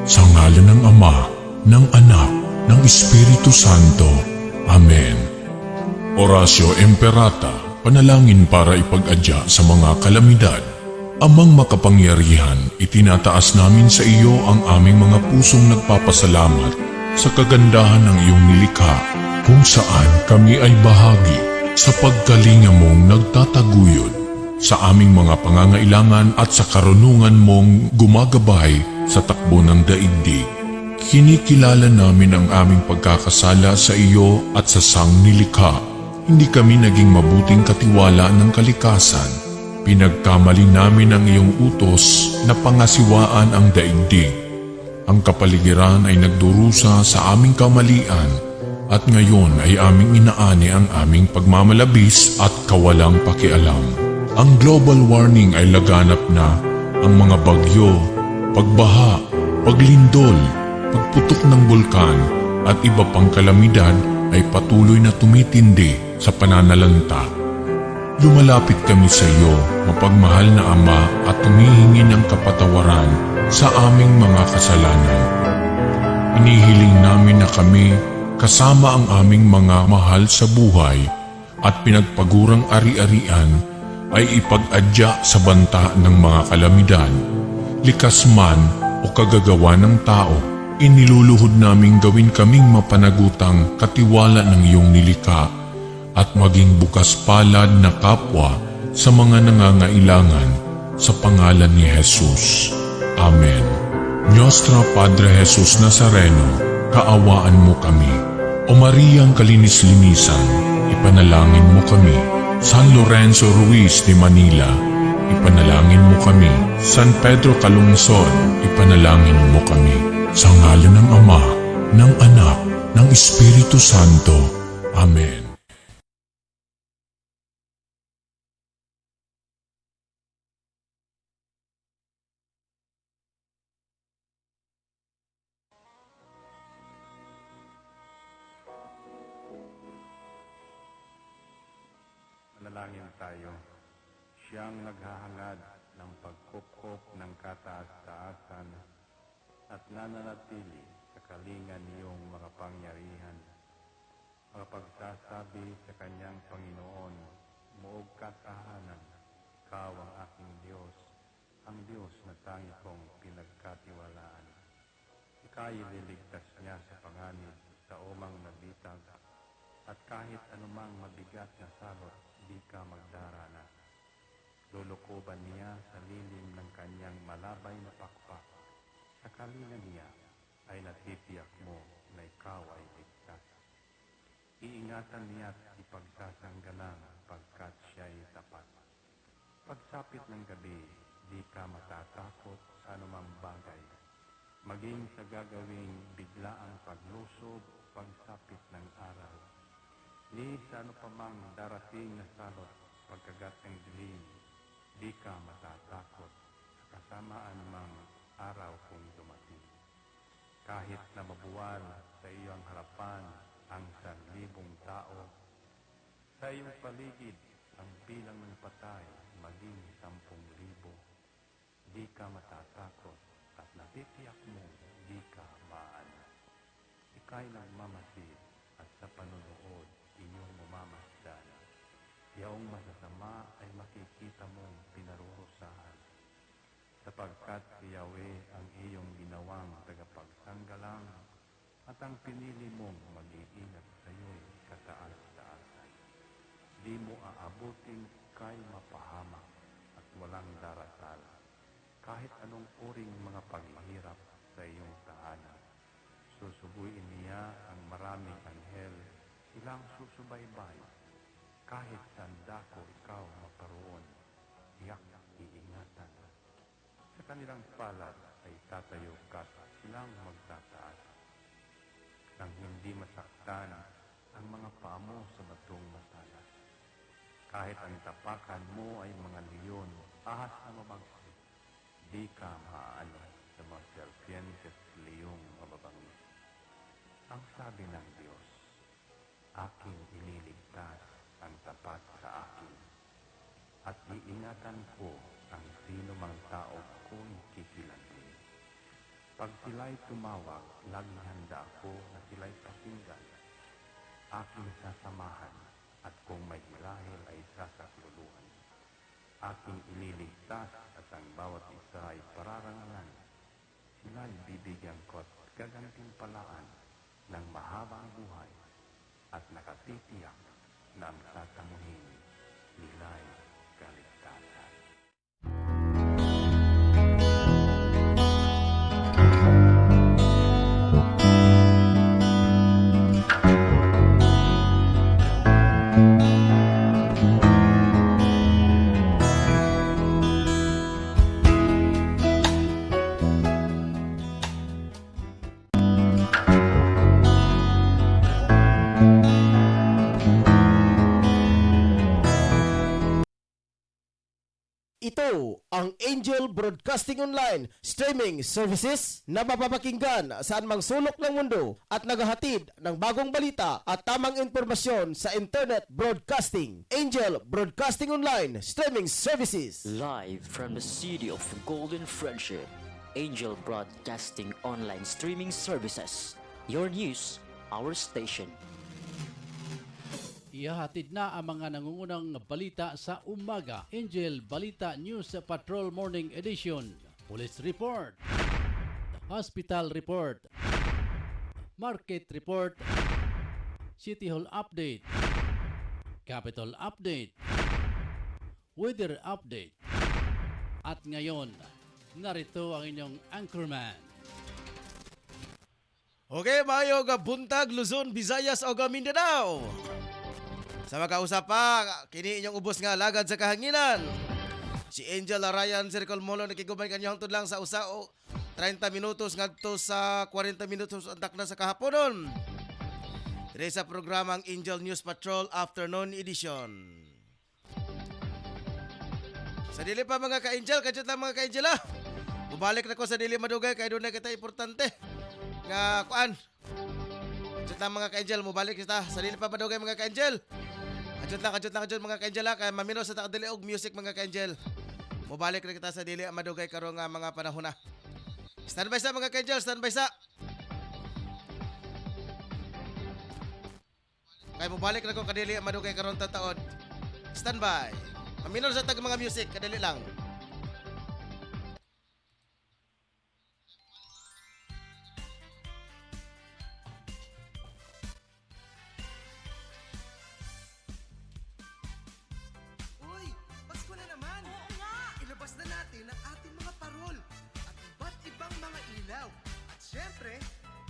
Sa ngalan ng Ama, ng Anak, ng Espiritu Santo. Amen. Orasyo Imperata, panalangin para ipag-adya sa mga kalamidad. Amang makapangyarihan, itinataas namin sa iyo ang aming mga pusong nagpapasalamat sa kagandahan ng iyong nilikha, kung saan kami ay bahagi sa pagkalinga mong nagtataguyod sa aming mga pangangailangan at sa karunungan mong gumagabay sa takbo ng daigdig. Kinikilala namin ang aming pagkakasala sa iyo at sa sangnilikha. Hindi kami naging mabuting katiwala ng kalikasan. Pinagkamali namin ang iyong utos na pangasiwaan ang daigdig. Ang kapaligiran ay nagdurusa sa aming kamalian at ngayon ay aming inaani ang aming pagmamalabis at kawalang pakialam. Ang global warming ay laganap na. Ang mga bagyo, pagbaha, paglindol, pagputok ng bulkan at iba pang kalamidad ay patuloy na tumitindi sa pananalanta. Lumalapit kami sa iyo, mapagmahal na Ama, at humihingi ng kapatawaran sa aming mga kasalanan. Inihiling namin na kami, kasama ang aming mga mahal sa buhay at pinagpagurang ari-arian, ay ipag-adya sa banta ng mga kalamidad. Likas man o kagagawa ng tao, iniluluhod naming gawin kaming mapanagutang katiwala ng iyong nilikha at maging bukas palad na kapwa sa mga nangangailangan sa pangalan ni Jesus. Amen. Nostra Padre Jesus Nazareno, kaawaan mo kami. O Mariang Kalinis-linisan, ipanalangin mo kami. San Lorenzo Ruiz de Manila, ipanalangin mo kami. San Pedro Calungsod, ipanalangin mo kami. Sa ngalan ng Ama, ng Anak, ng Espiritu Santo. Amen. Manalangin tayo. Siyang naghahangad ng pagkupkop ng kataas-taasan at nananatili sa kalingan niyong mga pangyarihan. Makapagsasabi sa kanyang Panginoon, muog katahanan, ikaw ang aking Diyos, ang Diyos na tangi kong pinagkatiwalaan. Ika'y liligtas niya sa panganib sa umang nabitag, at kahit anumang mabigat na salot, di ka magdarana. Lulukoban niya sa lilim ng kanyang malabay na pakpak. Sa kalinga niya ay natitiyak mo na ikaw ay ligtas. Iingatan niya at ipagsasanggalang pagkat siya'y tapat. Pagsapit ng gabi, di ka matatakot sa anumang bagay. Maging sa gagawing biglaang paglusob, pagsapit ng araw. Ni sa ano pa mang darating na salot, pagkagat ng dilim, di ka matatakot sa kasamaan mang araw kung dumating. Kahit na mabuwal sa iyong harapan ang 1,000 tao, sa iyong paligid ang bilang ng patay maging 10,000, di ka matatakot at natitiyak mo di ka maaanak. Ika'y nagmamasid at sa panunood inyong mamamasdan. Yaong masasama ay makikita mong pinarurusahan, sapagkat si Yahweh ang iyong ginawang tagapagsanggalang at ang pinili mong mag-iingat sa iyo'y kataas-taasan. Di mo aabuting kay mapahamak at walang darasal, kahit anong uring mga paghihirap sa iyong tahanan. Susubuin niya ang maraming anghel, ilang susubaybay. Kahit saan dako ikaw maparoon, tiyak iingatan. Sa kanilang palad ay tatayo ka't silang magtataas, nang hindi masaktan ang mga paa mo sa batong matalas. Kahit ang tapakan mo ay mga leon, ahas na mabagsik, di ka maaano sa mga serpientes leyong mababangis. Ang sabi ng Diyos, aking ililigtas ang tapat sa akin, at iingatan ko ang sino mang tao kung kikilantin. Pag sila'y tumawag, laging handa ako na sila'y pakinggan. Aking sasamahan, at kung may hilahil ay sasakluluhan. Aking ililigtas at ang bawat isa ay pararangalan. Sila'y bibigyan ko at gagantimpalaan ng mahabang buhay at nakatitiyak na ang tatamuhin nila'y kaligtasan. Ito ang Angel Broadcasting Online streaming services na mapapakinggan saan mang sulok ng mundo at naghahatid ng bagong balita at tamang impormasyon sa internet broadcasting. Angel Broadcasting Online streaming services. Live from the city of Golden Friendship, Angel Broadcasting Online Streaming Services. Your news, our station. Ihahatid na ang mga nangungunang balita sa umaga. Angel Balita News Patrol Morning Edition. Police Report. Hospital Report. Market Report. City Hall Update. Capital Update. Weather Update. At ngayon, narito ang inyong anchorman. Okay, maayong buntag Luzon, Visayas o Mindanao. Sa makausap pa, kini inyong ubos nga lagad sa kahanginan. Si Angel Arayan, Circle Molo, nakigubay kanyang hangtod lang sa usa o 30 minutos ngadto sa 40 minutos antak na sa kahaponon. Dire sa programang Angel News Patrol Afternoon Edition. Sa dili pa mga ka-Angel, kadyo lang mga ka-Angel ha. Bubalik na ko sa dili madugay kay doon na kita importante. Nga kuan. Kadyo lang mga ka-Angel, mubalik kita sa dili pa madugay mga ka-Angel. Kadyo lang mga ka-Angel ha. Kaya mamino sa takadili og music mga ka-Angel. Mubalik na kita sa dili madugay karong mga panahon na. Standby sa mga ka-Angel, standby sa. Kaya mubalik na ko kadili madugay karong tataon. Standby. Mamino sa tag mga music, kadili lang. Uy, Pasko na naman! Oo nga! Ilabas na natin ang ating mga parol at iba't ibang mga ilaw. At syempre,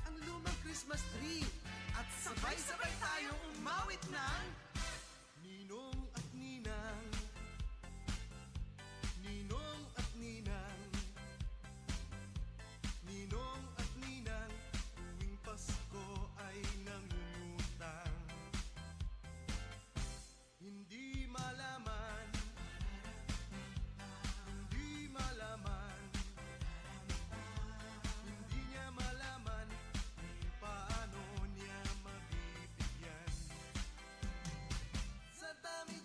ang lumang Christmas tree. At sabay-sabay tayong umawit ng Ninong at Ninang, Ninong at Ninang, Ninong at Ninang, tuwing Pasko ay nangungutang. Hindi malaman, hindi malaman, hindi niya malaman kung paano niya mabibigyan. Sa dami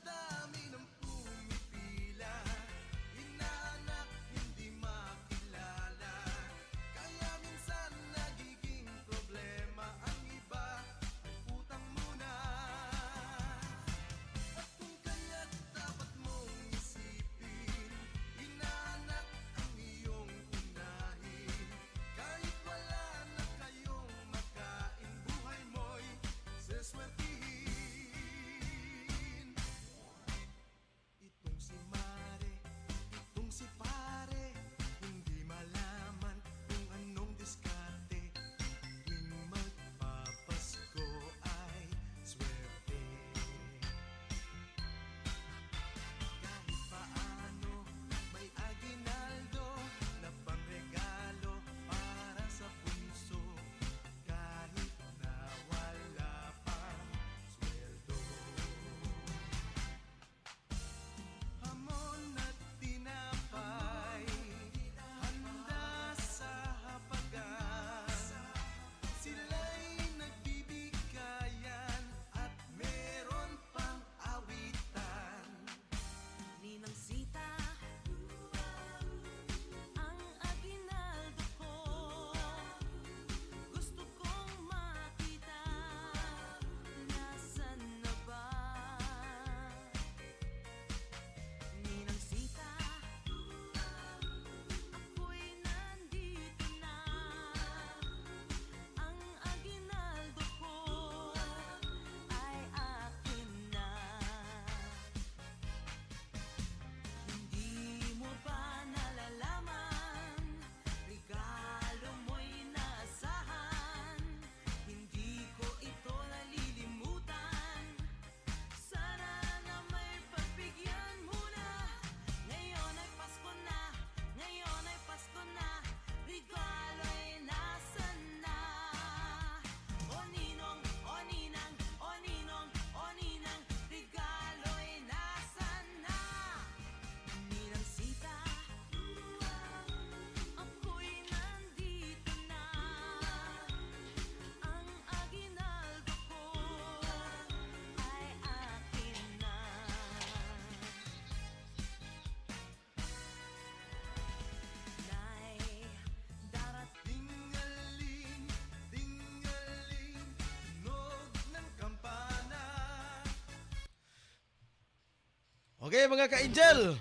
Okay mga ka-angel.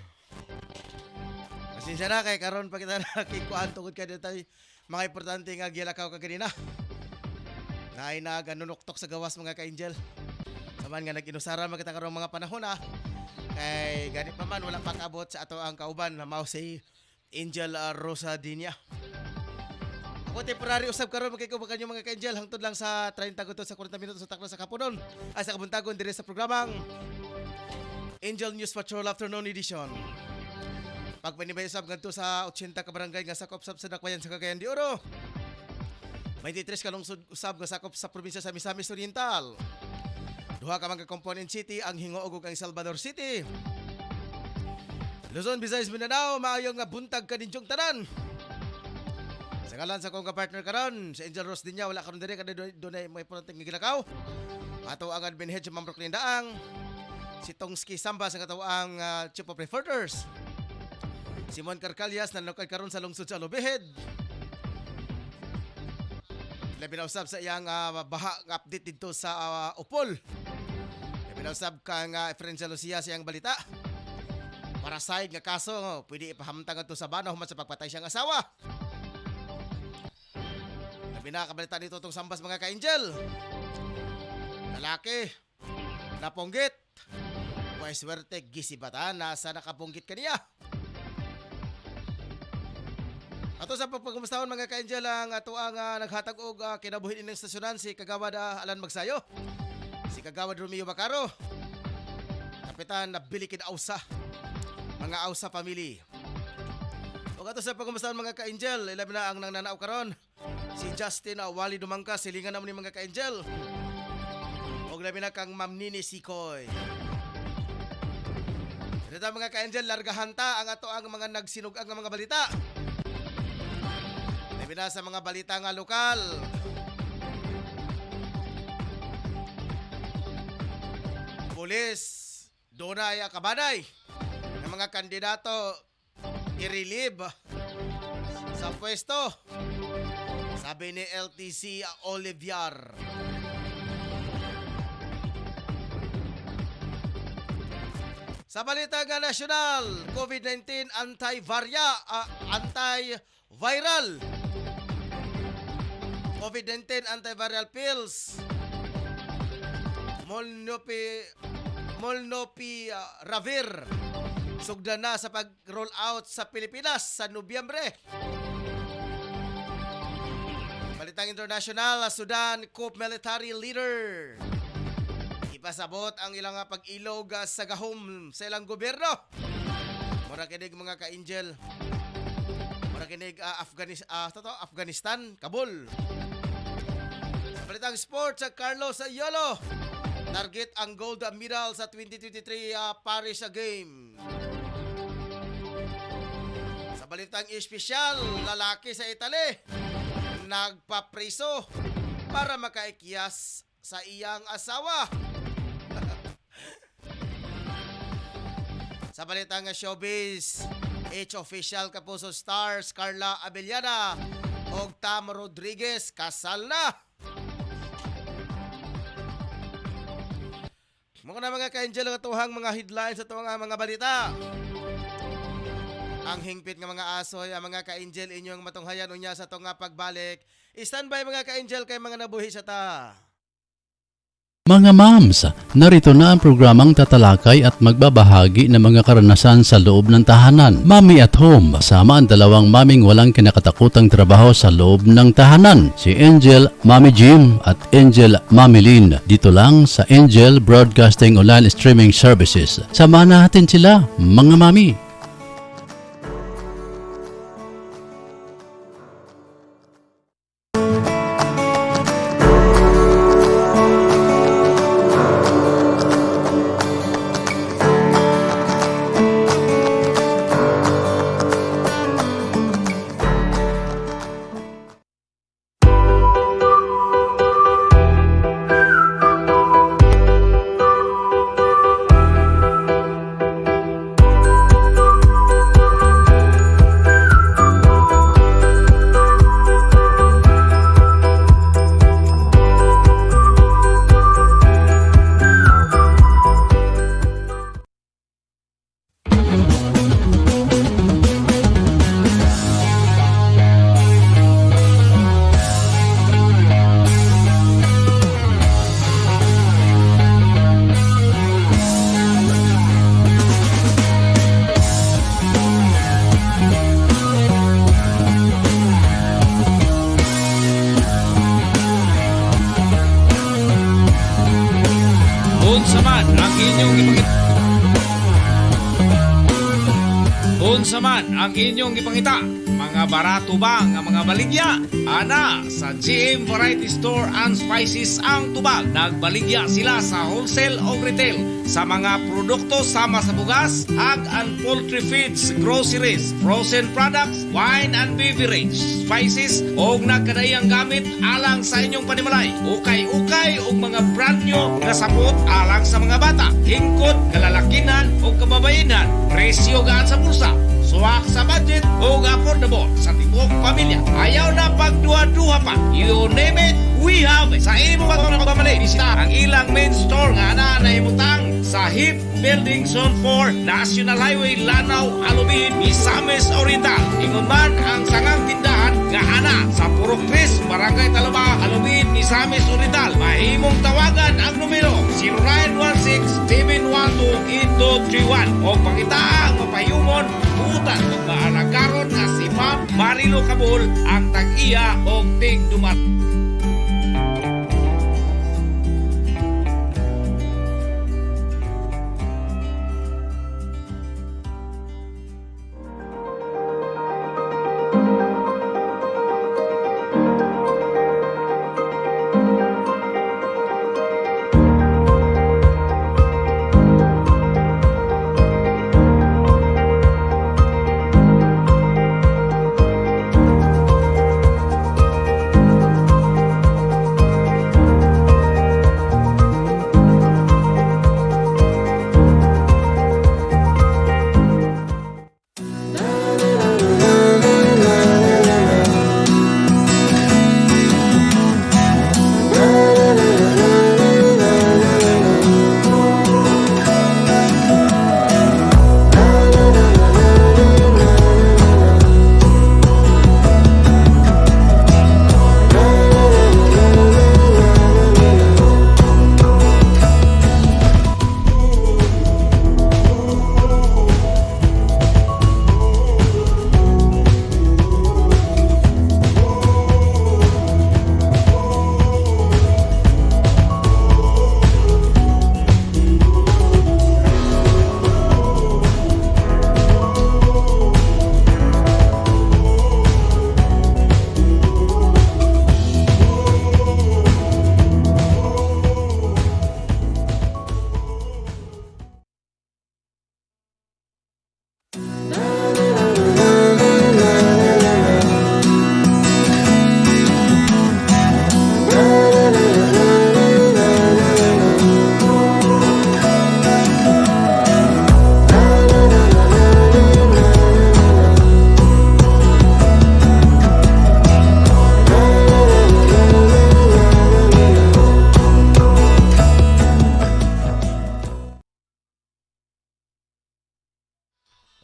Pasensya na kay karon pa kita nakikuan tungod kay dito mga importante nga gilakaw ka ganina. Naay na ganunuktok sa gawas mga ka-angel. Saman nga nag-inusara makita karong mga panahon kay ganit pa man wala pang abot sa ato ang kauban na mao si Angel Rosa Dinya. Ako temporary usab karon magkikubakan yung mga ka-angel hangtod lang sa 30 gutot sa 40 minutos sa taklo sa kapunon ay sa kabuntagon dire sa programang Angel News Patrol Afternoon Edition. Pagpanibay usab ngadto sa 80 ka barangay nga sakop sab sa Dakbayan sa Cagayan de Oro. May 23 ka lungsod usab nga sakop sa probinsya sa Misamis Oriental. Duha ka mga component city ang Hingoog ug ang Salvador City. Luzon, Visayas, Mindanao, maayong nga buntag kaninyong tanan. Sa ngalan sa kong partner karon, si Angel Rose Dinya, wala karon dire kada dunay may punting gilakaw. Ato ang admin head sa Mamrok Lindaang. Si Tongski Samba sa katawaang Chief of Reporters. Simon Carcalias na lokal karon sa lungsod sa Lubihid. Labi na usab sa iyang baha nga update dito sa Upol. Labi na usab kang Efren Lucia sa iyang balita. Para side nga kaso, pwede ipahamtang ito sa banaw human sa pagpatay siyang asawa. Labi na kabalita dito itong sambas mga ka-angel. Lalaki, naponggit. May swerte gisibatan nasa nakapunggit kaniya. Ato sa pagpagumustawan mga ka-angel ang ato ang naghatag og kinabuhi ining stasyonan si Kagawad Alan Magsayo. Si Kagawad Romeo Bacaro. Kapitan na Bilikid Ausa. Mga Ausa family. O ato sa pagpagumustawan mga ka-angel, ilabi na ang nananaw karon. Si Justin Wally Dumangka, silingan naman ni mga ka-angel. O ilabi na kang Ma'am Nini Sikoy. Dito mga ka-angel, largahanta ang ato ang mga nagsinugang mga balita. Labi na sa mga balita nga lokal. Pulis, dunay kabanay ng mga kandidato i-relieve sa pwesto. Sabi ni LTC Olivier. Sa balita nga nasyonal, COVID-19 antiviral. COVID-19 antiviral pills. Molnupiravir. Sugda na sa pag-roll out sa Pilipinas sa Nobyembre. Balitang international, Sudan coup military leader. Ipasabot ang ilang pag-ilog sa gahom sa ilang gobyerno. Mura kinig mga ka-angel. Mura kinig Afghanistan, Kabul. Sa balitang sports, Carlos Ayolo. Target ang gold medal sa 2023 Paris Game. Sa balitang espesyal, lalaki sa Italy nagpapriso para makaikyas sa iyang asawa. Sa balitang showbiz, H-official Kapuso stars Carla Abellana o Tam Rodriguez kasal na. Mga na mga ka-angel nga tuhang mga headlines sa tuwang mga balita. Ang hingpit nga mga asoy, ang mga ka-angel inyong matunghayan unya sa itong pagbalik. I-standby mga ka-angel kay mga nabuhi sa ta. Mga moms, narito na ang programang tatalakay at magbabahagi ng mga karanasan sa loob ng tahanan. Mommy at Home, kasama ang dalawang maming walang kinakatakutang trabaho sa loob ng tahanan. Si Angel, Mommy Jim at Angel, Mommy Lynn. Dito lang sa Angel Broadcasting Online Streaming Services. Samahan natin sila, mga mami. inyong ipangita. Unsa man ang inyong ipangita, mga barato ba nga mga baligya? Ana, sa GM Variety Store and Spices ang tubag. Nagbaligya sila sa wholesale o retail sa mga produkto sama sa bugas, hog and poultry feeds, groceries, frozen products, wine and beverage, spices o nagkadayang gamit alang sa inyong panimalay. Ukay-ukay o mga brand new na sapot alang sa mga bata, hingkod, kalalakinan o kababayinan. Presyo gaan sa bulsa, suwak sa budget o affordable sa tibok pamilya. Ayaw na pagduha-duha pa. You name it, we have it. Sa imo pagmamali, bisita ang ilang main store nga na naimutang sa HIP Building Zone 4, National Highway, Lanao, Alubin, Misamis Oriental. Ingon man ang sangang tindahan nga ana sa Purok Chris, Barangay Talaba, Alubin, Misamis Oriental. Mahimong tawagan ang numero 0916-712-8231 o pangita ang mapayumon butan o maanagaron nga si Ma'am Marilo Cabul ang tag-iya o tig-dumat.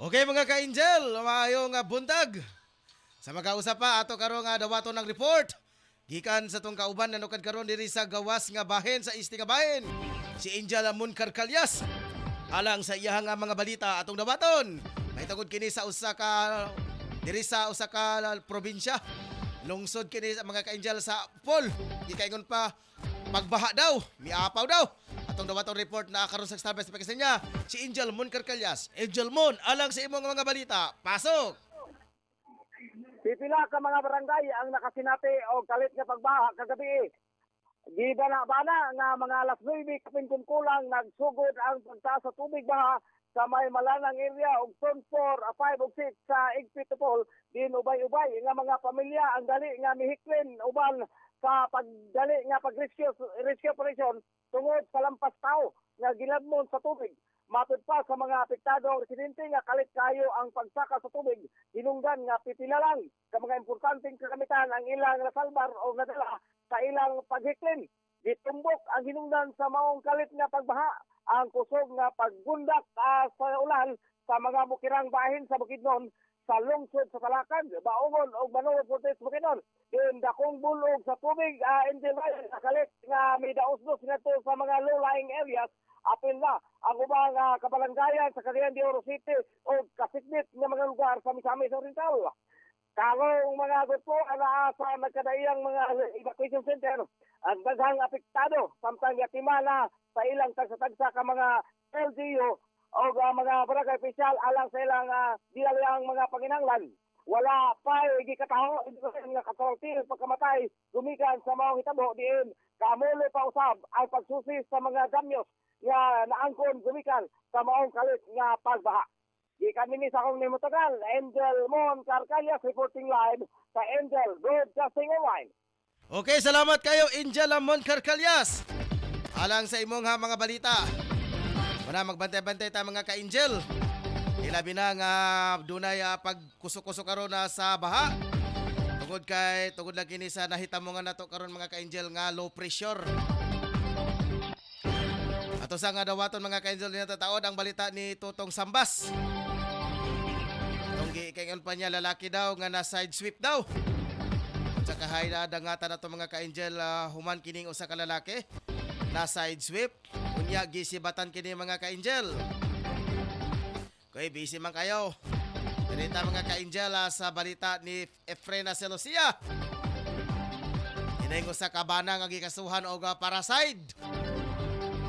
Okay mga ka-angel, maayong buntag. Sa magkausap pa ato karon nga dawato ng report. Gikan sa tong kauban nanukad karon diri sa gawas nga bahin sa Isti nga bahin. Si Angel Amon Carcalyas. Alang sa iyang mga balita atong dawaton. May tungod kini sa usa ka diri sa usa ka probinsya. Lungsod kini sa mga ka-angel sa Pol. Gikaingon pa pagbaha daw, miapaw daw. Atong dawaton report na karon sa Starbucks Pagkasenya, si Angel Mon Carcalyas. Angel Mon, alang sa imong mga balita. Pasok! Pipila ka mga barangay ang nakasinati o kalit nga pagbaha kagabi. Gibana-bana nga mga alas 9 kapintun kulang nagsugod ang pagtaas sa tubig baha sa may malanang area og Zone 4, 5 ug 6 sa Igpitupol. Din ubay-ubay nga mga pamilya ang dali nga mihiklin uban sa pagdali nga pag-rescue operation tungod sa lampas tao nga ginadmon sa tubig. Matod pa sa mga apektadong residente nga kalit kayo ang pagsaka sa tubig, hinungdan nga pipila lang sa mga importanteng kagamitan ang ilang nasalbar o nadala sa ilang paghiklin. Gitumbok ang hinungdan sa maong kalit nga pagbaha, ang kusog nga paggundak sa ulan sa mga bukirang bahin sa Bukidnon sa lungsod sa Talakad, Baungon o Manolo Fortes Bukidnon. Din dakong bulog sa tubig Angel Ryan kalit nga may daos-dos nga to sa mga low-lying areas. Apil na ang ubang kabalangayan sa Cagayan de Oro City o kasikbit ng mga lugar sa Misamis Oriental. Karong mga grupo sa nagkadaiyang mga evacuation center ang daghang apektado samtang yatimana sa ilang tagsa-tagsa ka mga LGU o mga barangay official alang sa ilang dilalang mga panginanglan. Wala pa gikataho nga katortil pagkamatay gumikan sa maong hitabo diin kamulo pa usab ang pagsusi sa mga damyos nga naangkon gumikan sa maong kalit nga pagbaha. Gikan nini sa akong nimutagal, Angel Mon Carcalias reporting live sa Angel Broadcasting Online. Okay, salamat kayo Angel Amon Carcalias. Alang sa imong mga balita. Muna magbantay-bantay ta mga ka-Angel. Ilabi na nga dunay pagkusok-kusok karon na sa baha. Tungod lang kini sa nahitamo nga nato karon mga ka-Angel nga low pressure. Ato sa nga dawaton mga ka-Angel natataod ang balita ni Tutong Sambas. Itong giikayon pa niya lalaki daw nga na side sweep daw. Sa kahay na dangatan nato mga ka-Angel human kining usa ka lalaki na side sweep. Unya gisibatan kini mga ka-Angel. Okay, busy man kayo. Dirita mga ka-Angel sa balita ni Efrena Celosia. Inay sa kabana nga gikasuhan og paraside.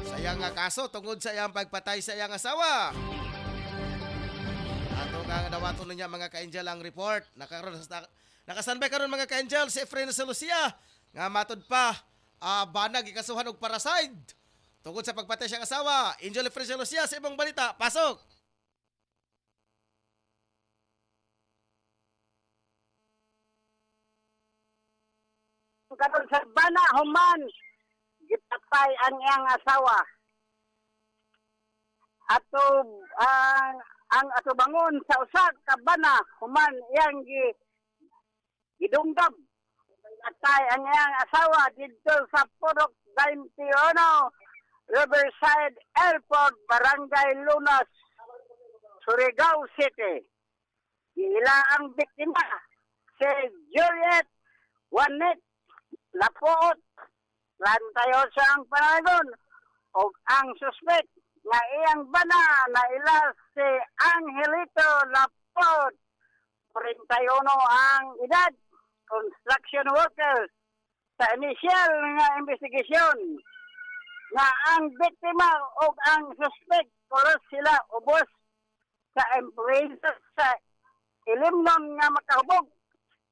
Sayang nga kaso tungod sa iyang pagpatay sa iyang asawa. Ato nga dawaton niya mga ka-Angel ang report. Nakasanbay karon mga ka-Angel si Efrena Celosia nga matod pa banag gikasuhan og paraside. Tungod sa pagpatay sa iyang asawa. Angel Efrena Celosia sa ibang balita. Pasok. Karon sa bana human gipatay ang iyang asawa. Ato ang ato bangon sa usa ka bana human iyang gidungdab. Patay ang iyang asawa dito sa Purok 21 Riverside Airport, Barangay Lunas, Surigao City. Ila ang biktima si Juliet Juanet Lapuot, lantayo sa ang panagon, o ang suspect na iyang bana na ila si Angelito Lapuot, 41 ang edad, construction worker. Sa initial nga investigasyon, na ang biktima o ang suspect, kuros sila ubos sa employees sa ilimnon nga makahubog,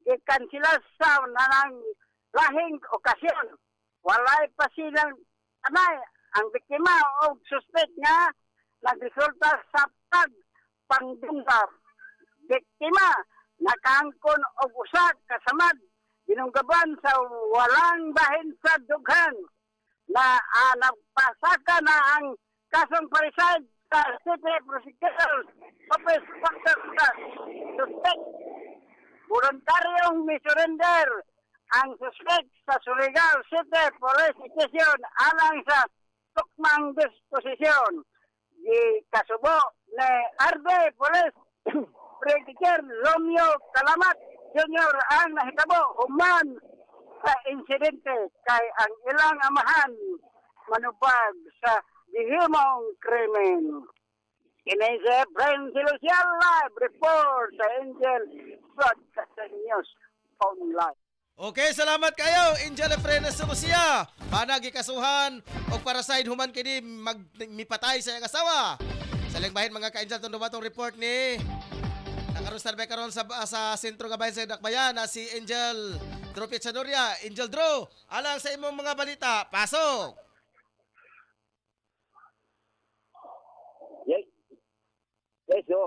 ikan sila sa nanang lahing okasyon. Walay pa silang anay ang biktima o suspect nga nagresulta sa pagpangdunggar. Biktima nakaangkon og usa kasamad dinunggaban sa walang bahin sa dughan na nagpasaka na ang kasong pariside sa City Prosecutor's Office sa suspect. Voluntaryong misurrender ang suspect sa Surigao City Police Station alang sa tukmang disposisyon. Di kasubo ni RD Police Brigadier Romeo Calamat Jr. ang nahitabo human sa insidente kay ang ilang amahan manubag sa dihimong krimen. Kini si Efren Celosia live report sa Angel Broadcasting News Online. Okay, salamat kayo, Angel Efrena Celosia. Banag ikasuhan o paraside human kini mipatay sa iyang asawa. Sa lingbahin mga ka-Angel itong dumatong report ni nakaroon ba karon sa sentro gabayan sa Dakbayan na si Angel Drew Pichadoria. Angel Drew, alang sa imong mga balita, pasok. Yes,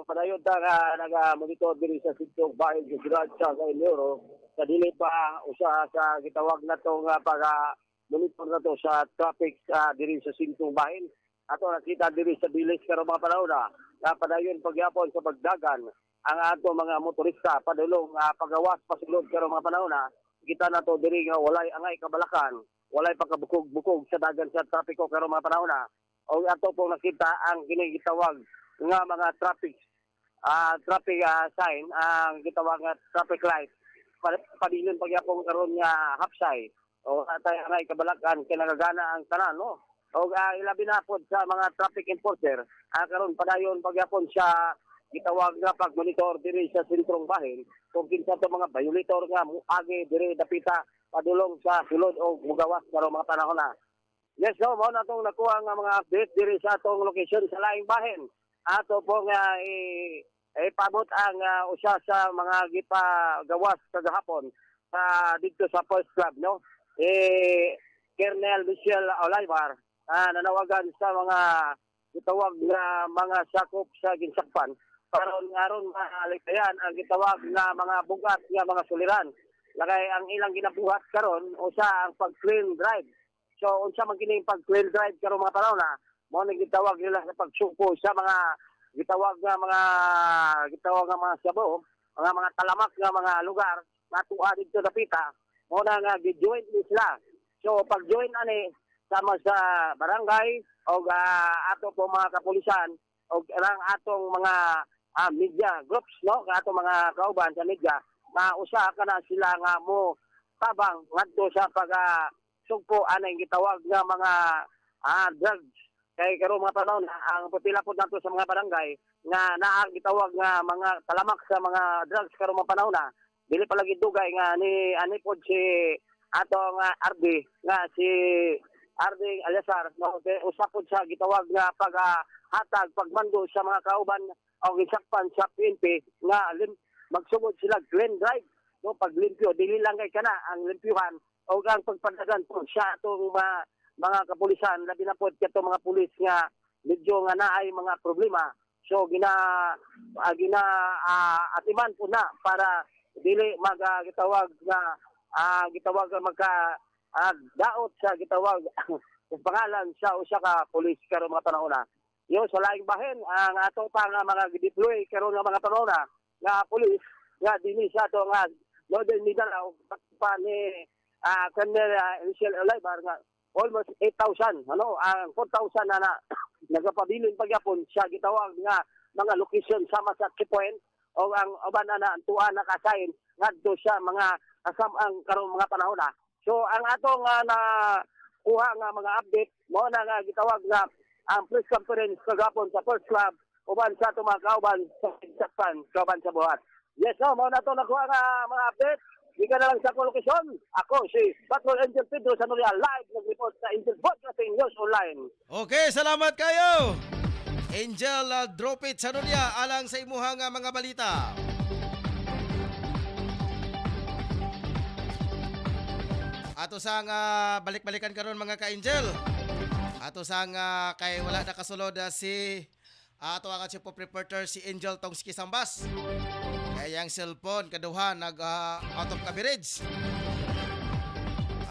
padayon ta nga naga-monitor diri sa sitio bahin sa Sirad sa Euro. Sa dili pa usa sa gitawag nato nga monitor nato sa traffic diri sa sitio bahin. Ato nakita diri sa bilis karon mga panahon na padayon pagyapon sa pagdagan ang ato mga motorista padulong pagawas pasulod karon mga panahon kita nato diri nga walay angay kabalakan, walay pagkabukog-bukog sa dagan sa trapiko karon mga panahon o ato pong nakita ang ginigitawag nga mga traffic sign ang gitawag nga traffic light padilon pagyapon karon nga hapsay o atay angay kabalakan kinagagana ang tanan no o ilabi na pod sa mga traffic enforcer karon padayon pagyapon sa gitawag nga pagmonitor diri sa sentrong bahin kung kinsa to mga violator nga muagi diri dapita padulong sa sulod o mugawas karon mga panahon Yes, no, mo na itong nakuha nga mga update diri sa atong location sa Laing Bahin. Ato pong ipabot ang usa sa mga gipagawas kagahapon sa dito sa First Club, no? Colonel Michelle Olivar, nanawagan sa mga gitawag na mga sakop sa ginsakpan karon aron maligtayan ang gitawag na mga bugat nga mga suliran. Lagay ang ilang ginabuhat karon usa ang pag-clean drive. So unsa man kining pag-clean drive karon mga panahon na mo ning gitawag nila sa pagsuko sa mga gitawag nga mga sabo, mga talamak nga mga lugar natuwa dito sa pita, mo na nga gi-join sila. So pag-join ani sama sa barangay o ato po mga kapulisan o ang atong mga media groups, no, atong mga kauban sa media, usa ka na sila nga mo tabang ngadto sa pag sugpo anay gitawag nga mga drugs. Kay karon mga panahon ang pipila po nato sa mga barangay nga naa gitawag nga mga talamak sa mga drugs karon mga panahon na dili pa lagi dugay nga ani pod si atong RD nga si RD Alessar, no, usa pod sa gitawag nga paghatag pagmando sa mga kauban o gisakpan sa PNP nga magsugod sila clean drive, no, paglimpyo dili lang kay kana ang limpyuhan o ang pagpadagan po sa atong mga kapulisan, labi na po kato mga pulis nga medyo nga naay mga problema. So atiman po na para dili gitawag magka daot sa gitawag sa pangalan sa usa ka pulis karon mga panahon na. Yo sa Laing Bahin ang ato pa nga mga deploy karon nga mga panahon na nga pulis nga dinhi sa ato nga Northern Mindanao pa ni Colonel Michelle Olivar nga almost 8,000, ano, ang 4,000 na nagapabilin pagyapon sa gitawag nga mga location sama sa checkpoint o ang uban na tuwa na kasayin ngadto sa mga kasamang karong mga panahon na. So ang atong na kuha nga mga update mo na nga gitawag nga ang press conference kagapon sa First Club uban sa atong mga kauban sa Sakpan, kauban sa buhat. Yes, no, mo na to nakuha nga mga update. Di ka na lang sa lokasyon. Ako si Patrol Angel Pedro Sanoria, live nag-report sa Angel Broadcasting News Online. Okay, salamat kayo. Angel Dropit Sanoria alang sa imuhang mga balita. Ato sang balik-balikan karon mga ka-Angel. Ato sang kay wala na kasulod si ato ang chief of reporter si Angel Tongski Sambas. Kaya ang cellphone kaduha nag out of coverage.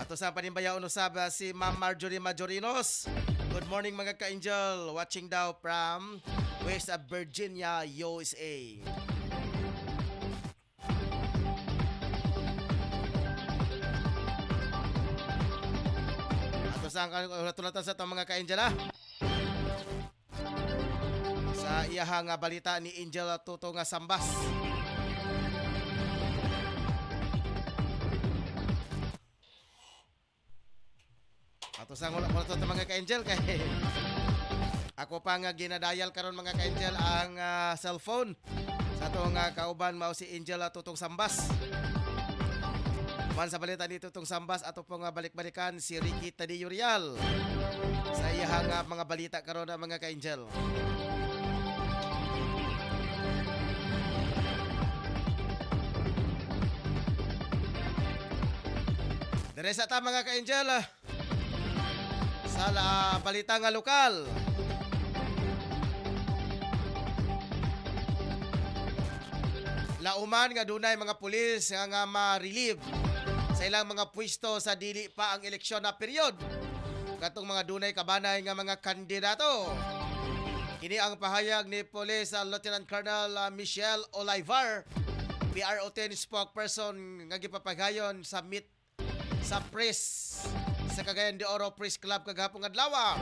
Ato sa panimbayaon usab si Ma'am Marjorie Majorinos. Good morning mga ka-Angel, watching daw from West Virginia, USA. Ato sa natulatan sa itong mga ka-Angel sa iyahang balita ni Angel Tuto nga Sambas. Ato sang wala to mga ka-Angel kay ako pa nga ginadial karon mga ka-Angel ang cellphone sa atong kauban mao si Angel Tutong Sambas. Man sa balita ni Tutong Sambas ato pong balik-balikan si Ricky Tadillo Real sa iyang mga balita karon mga ka-Angel. Dere sa ta mga ka-Angel sa balita nga lokal. Lauman nga dunay mga pulis nga ma-relieve sa ilang mga pwesto sa dili pa ang eleksyon na period. Katong mga dunay kabanay nga mga kandidato. Kini ang pahayag ni Police Lieutenant Colonel Michelle Olivar, PRO10 spokesperson nga gipapagayon sa meet sa press sa Cagayan de Oro Press Club kagahapon adlaw.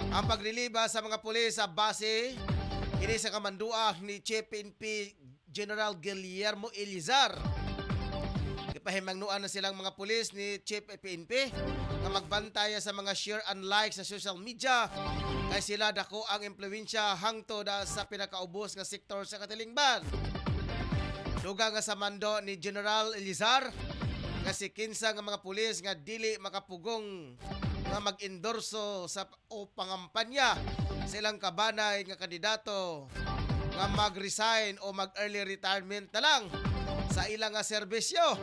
Ang pagreliba sa mga pulis sa base ini sa kamandua ni Chief PNP General Guillermo Elizar. Ipahimangnuan na silang mga pulis ni Chief PNP nga magbantay sa mga share and like sa social media kay sila dako ang impluwensya hangtod sa pinakaubos nga sektor sa Katilingban. Dugang nga sa mando ni General Elizar kasi kinsa nga mga pulis nga dili makapugong nga mag-endorso o pangampanya sa ilang kabanay nga kandidato nga mag-resign o mag-early retirement na lang sa ilang nga serbisyo.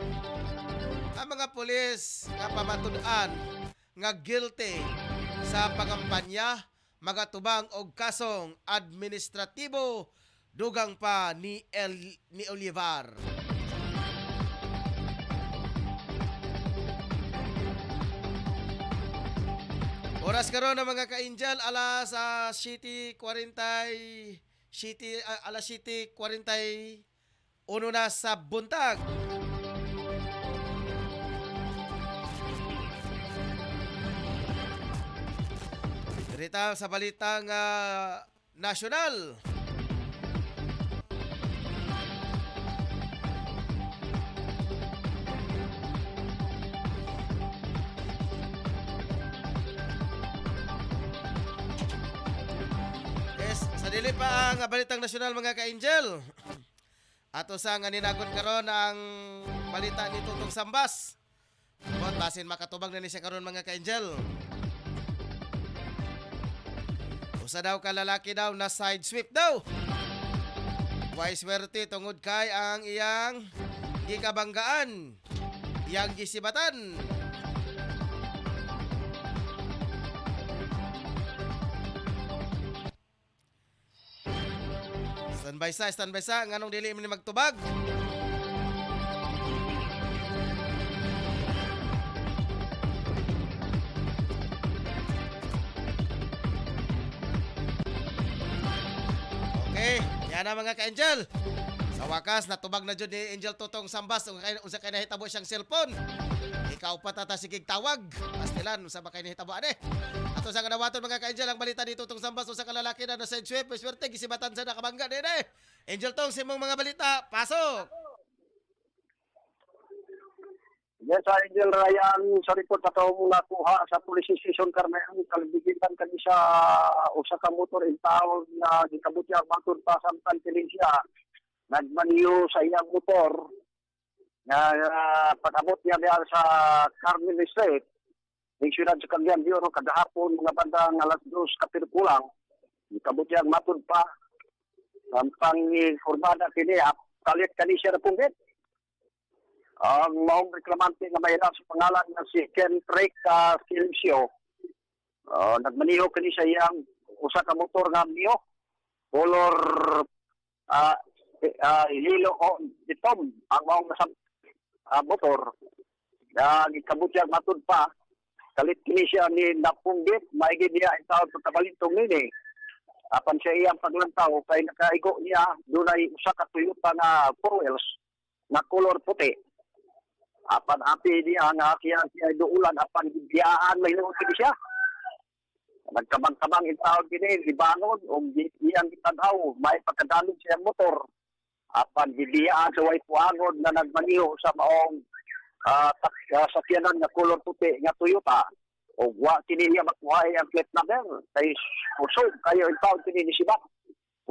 Ang mga pulis nga pamatud-an nga guilty sa pangampanya magatubang og kasong administratibo dugang pa ni Olivar. Oras karon ng mga ka-angel alas 7:40 alas 7:41 na sa buntag. Dirita sa balitang nasyonal. Sa dili pa ang balitang nasyonal mga ka-angel. Ato sa nga ninagon karon ang balita ni Tutong Sambas. Bot basin makatubag na ni siya karon mga ka-angel. Usa daw ka lalaki daw na side sweep daw. Way swerte tungod kay ang iyang gikabanggaan, iyang gisibatan. Standby sa, nganong dili man ni magtubag. Okay, yan na mga ka-angel. Sa wakas, natubag na dyan ni Angel Tutong Sambas unsa kay nahitabo siyang cellphone. Ikaw pa tata sigig tawag. Pastilan, unsa ba kay nahitabo ane? Ato sa kanawaton mga ka-angel, ang balita ni Tutong Sambas unsa ka lalaki na side sweep, swerte gisibatan sa nakabangga din eh. Angel Tong, simong mga balita, pasok! Yes, Angel Ryan, sa report na ito nakuha sa Police Station Carmen, kalibigitan kani sa usa ka motor in town na gikabutya baton pa samtang siya. Nagmaniyo sa iyang motor na pag-abot niya diyan sa Carmen Street, ng siyudad sa Cagayan de Oro, kadahapon mga bandang alas 2 kapirkulang, gikabutya matod pa samtang formada kini kalit kani siya na punggit. Ang maong reklamante nga mayroon sa pangalan na si Ken Trek Silvio. Nagmaniho kani sa iyang usa ka motor nga Mio color yellow o ditom ang maong motor na gikabutya matud pa kalit kini siya ni napunggit maigi niya ang taon pagkabalintong nini apan siya iyang paglantaw kay nakaigo niya dunay usa ka Toyota na 4 wheels na color puti. Apan api niya nga siya duulan apan biyaan may lungo kini siya. Nagkabang-kabang in taon kini libangon o iyang gitanaw may pagkadalog siya motor. Apan biyaan sa way puangon na nagmaniho sa maong sakyanan na color puti nga Toyota. O wa kini niya makuha ang plate number kay usog kayo in taon kini ni Siba.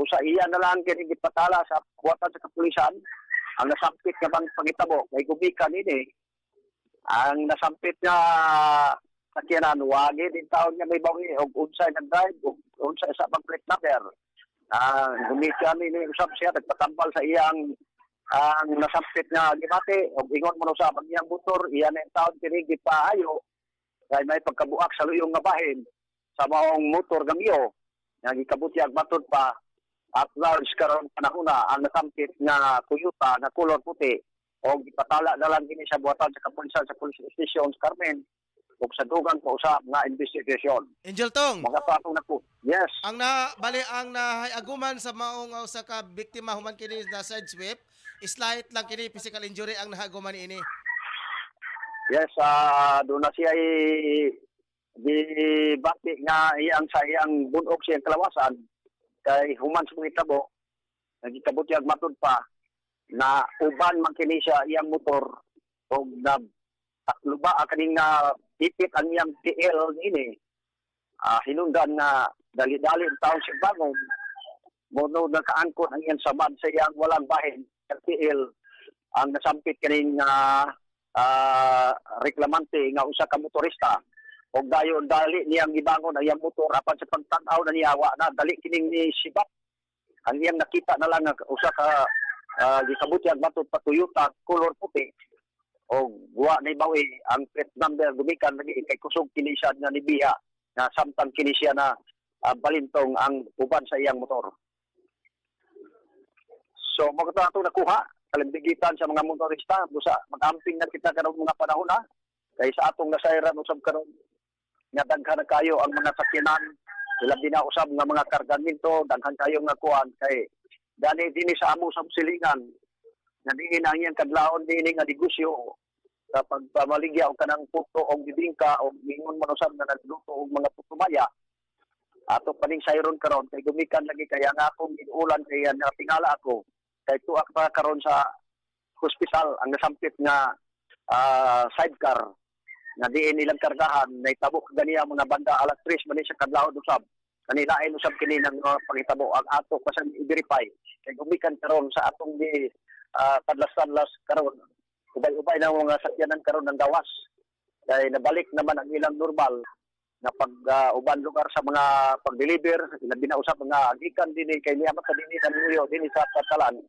Usa iya na lang kini gipatala sa kuwatan sa kapulisan. Ang nasampit nga bang pangitabo kay gubikan ini ang nasampit nga sakyanan wagi din taon nga may bawi og unsay nag-drive og unsay sa bang plate number. Gumikan ini usab siya nagpatambal sa iyang ang nasampit nga gibati og ingon man usab ang iyang motor iyan ang taon kini gipaayo kay may pagkabuak sa luyong nga bahin sa maong motor gamyo nga gikabutyag matod pa. At large karon panahona ang nasampit nga Toyota na color puti o gipatala na lang kini sa buhatan sa kapulisan sa Police Station sa Carmen ug sa dugang pa usab nga investigation. Angel Tong, Mga patong na po. Yes. ang nahayaguman sa maong sa ka biktima human kini na side sweep, slight lang kini physical injury ang nahaguman ini. Yes, doon na siya di bati nga iyang sa iyang bunog siyang kalawasan kay human sa mga itabo, nagkitabot yung matod pa, na uban man kini siya iyang motor, o na luba kaning na tipit ang iyang TL ini, hinundan na dali-dali ang taon siya bangon, mono nakaangkot ang iyang sabad sa iyang walang bahin, TL, ang nasampit kaning reklamante nga usa ka motorista, o dayon dali niyang gibangon ang iyang motor apan sa pagtan-aw na niya wa na dali kining ni sibak. Ang iyang nakita na lang nga usa ka gisabuti ang batot pa Toyota color puti o wa na ibawi ang plate number gumikan lagi kay kusog kini siya nga ni Biha na samtang kini siya na balintong ang uban sa iyang motor. So magkata ato nakuha kalimbigitan sa mga motorista busa mag-amping na kita karon mga panahon na kay sa atong nasayran usab karon nga daghan na kayo ang mga sakyanan sila binausab nga mga kargamento daghan kayo nga kuan kay dani dinhi sa amo sa silingan nga diin ang iyang kadlaon dinhi nga negosyo sa pagpamaligya og kanang puto og bibingka og mingon man usab nga nagluto og mga putumaya ato paning sayron karon kay gumikan lagi kaya nga akong inulan kay natingala ako kay tuak pa karon sa hospital ang nasampit nga sidecar na diin ilang kargahan na itabok ganiya mga banda alas 3 man siya kadlawon usab kanilain usab kini ng pangitabo ang ato pasan i-verify kay gumikan karon sa atong di kadlas-kadlas karon ubay-ubay na mga sakyanan karon ng gawas kay nabalik naman ang ilang normal na pag uban lugar sa mga pag-deliver labi na usab nga gikan dinhi kay niya sa dinhi sa New dinhi sa Patalan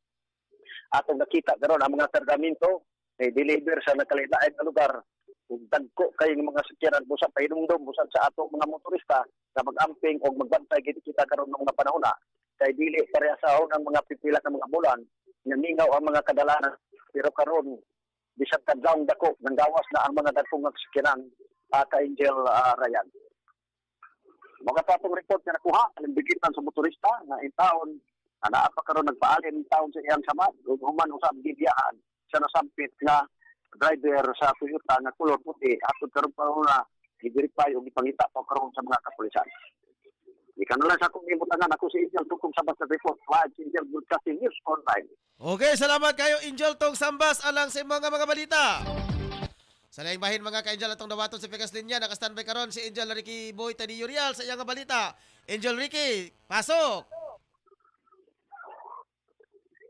atong nakita karon ang mga kargamento kay deliver sa nakalilain na lugar ug dagko kay mga sakyanan busa pahinumdom busa sa atong mga motorista na mag-amping o magbantay kita karon ng mga panahon na kay dili parehasahon ang mga pipila ng mga bulan nga mingaw ang mga kadalanan pero karon bisag kadlawng dako nang gawas na ang mga dagkong sakyanan ka Angel Ryan. Magkatapong report na nakuha alimbigitan sa motorista nga intawon ana pa karon nagpaalin taon sa iyang samad ug human usab gibiyahan sa nasampit nga driver sa Toyota nga color puti atod karon pa na i-verify o ipangita pa karon sa mga kapulisan. Ikan na lang sa akong imutangan ako si Angel Tukong Sambas sa report live Angel Broadcasting News Online. Okay, salamat kayo Angel tong Sambas alang sa mga balita. Sa laing bahin mga ka-Angel atong dawaton sa Pikas Linya naka-standby karon si Angel Ricky Boy Tadi Urial sa iyang balita. Angel Ricky, pasok.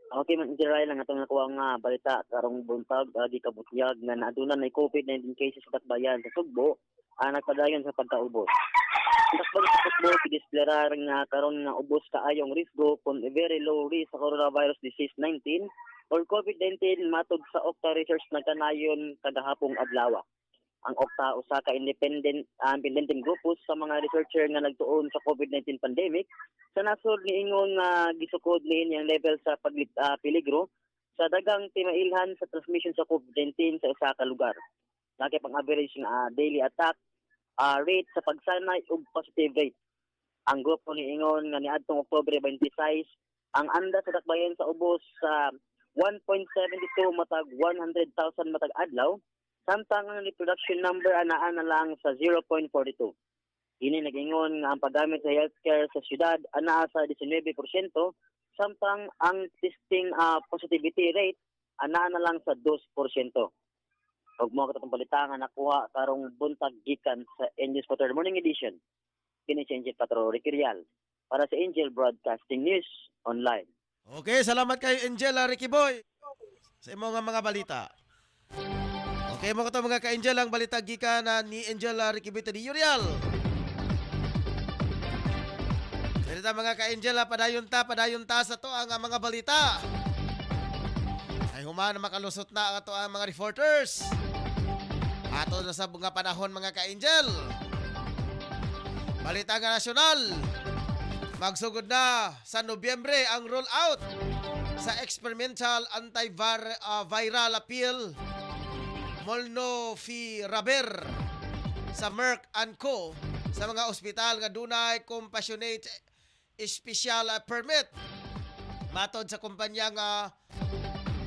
Okay, man Israel lang atong nakuha nga balita karong buntag di kabutyag nga naaduna na COVID-19 cases sa Dakbayan sa Sugbo nagpadayon sa pagkaubos. Ang Dakbayan sa Sugbo pidisplarar nga karon nga ubos kaayong risgo kung very low risk sa coronavirus disease 19 or COVID-19 matod sa Okta Research nagkanayon kadahapong adlaw. Ang Okta usa ka independent grupos sa mga researcher nga nagtuon sa COVID-19 pandemic sa nasod niingon nga gisukod niining level sa peligro sa dagang timailhan sa transmission sa COVID-19 sa usa ka lugar. Laki pang average nga daily attack rate sa pagsanay ug positive rate. Ang grupo niingon nga niadtong Oktubre 26 ang anda sa dakbayan sa ubos sa 1.72 matag 100,000 matag adlaw samtang ang reproduction number anaa na lang sa 0.42. Ini nagingon nga ang paggamit sa healthcare sa syudad anaa sa 19% samtang ang testing positivity rate anaa na lang sa 2%. Ug mo katong balita nga nakuha karong buntag gikan sa Angel Spotter Morning Edition. Kini si Angel Patro Riquirial para sa Angel Broadcasting News Online. Okay, salamat kayo Angel Ricky Boy sa imong mga balita. Okay mo kato mga ka-Angel ang balita gikan ni Angel Ricky Boy Tadi Urial. Balita mga ka-Angel padayon ta sa to ang mga balita. Ay human makalusot na ato ang mga reporters. Ato na sa mga panahon mga ka-Angel. Balita nga nasyonal. Magsugod na sa Nobyembre ang rollout sa experimental antiviral pill Molnupiravir sa Merck & Co. sa mga ospital nga dunay compassionate special permit matod sa kumpanya nga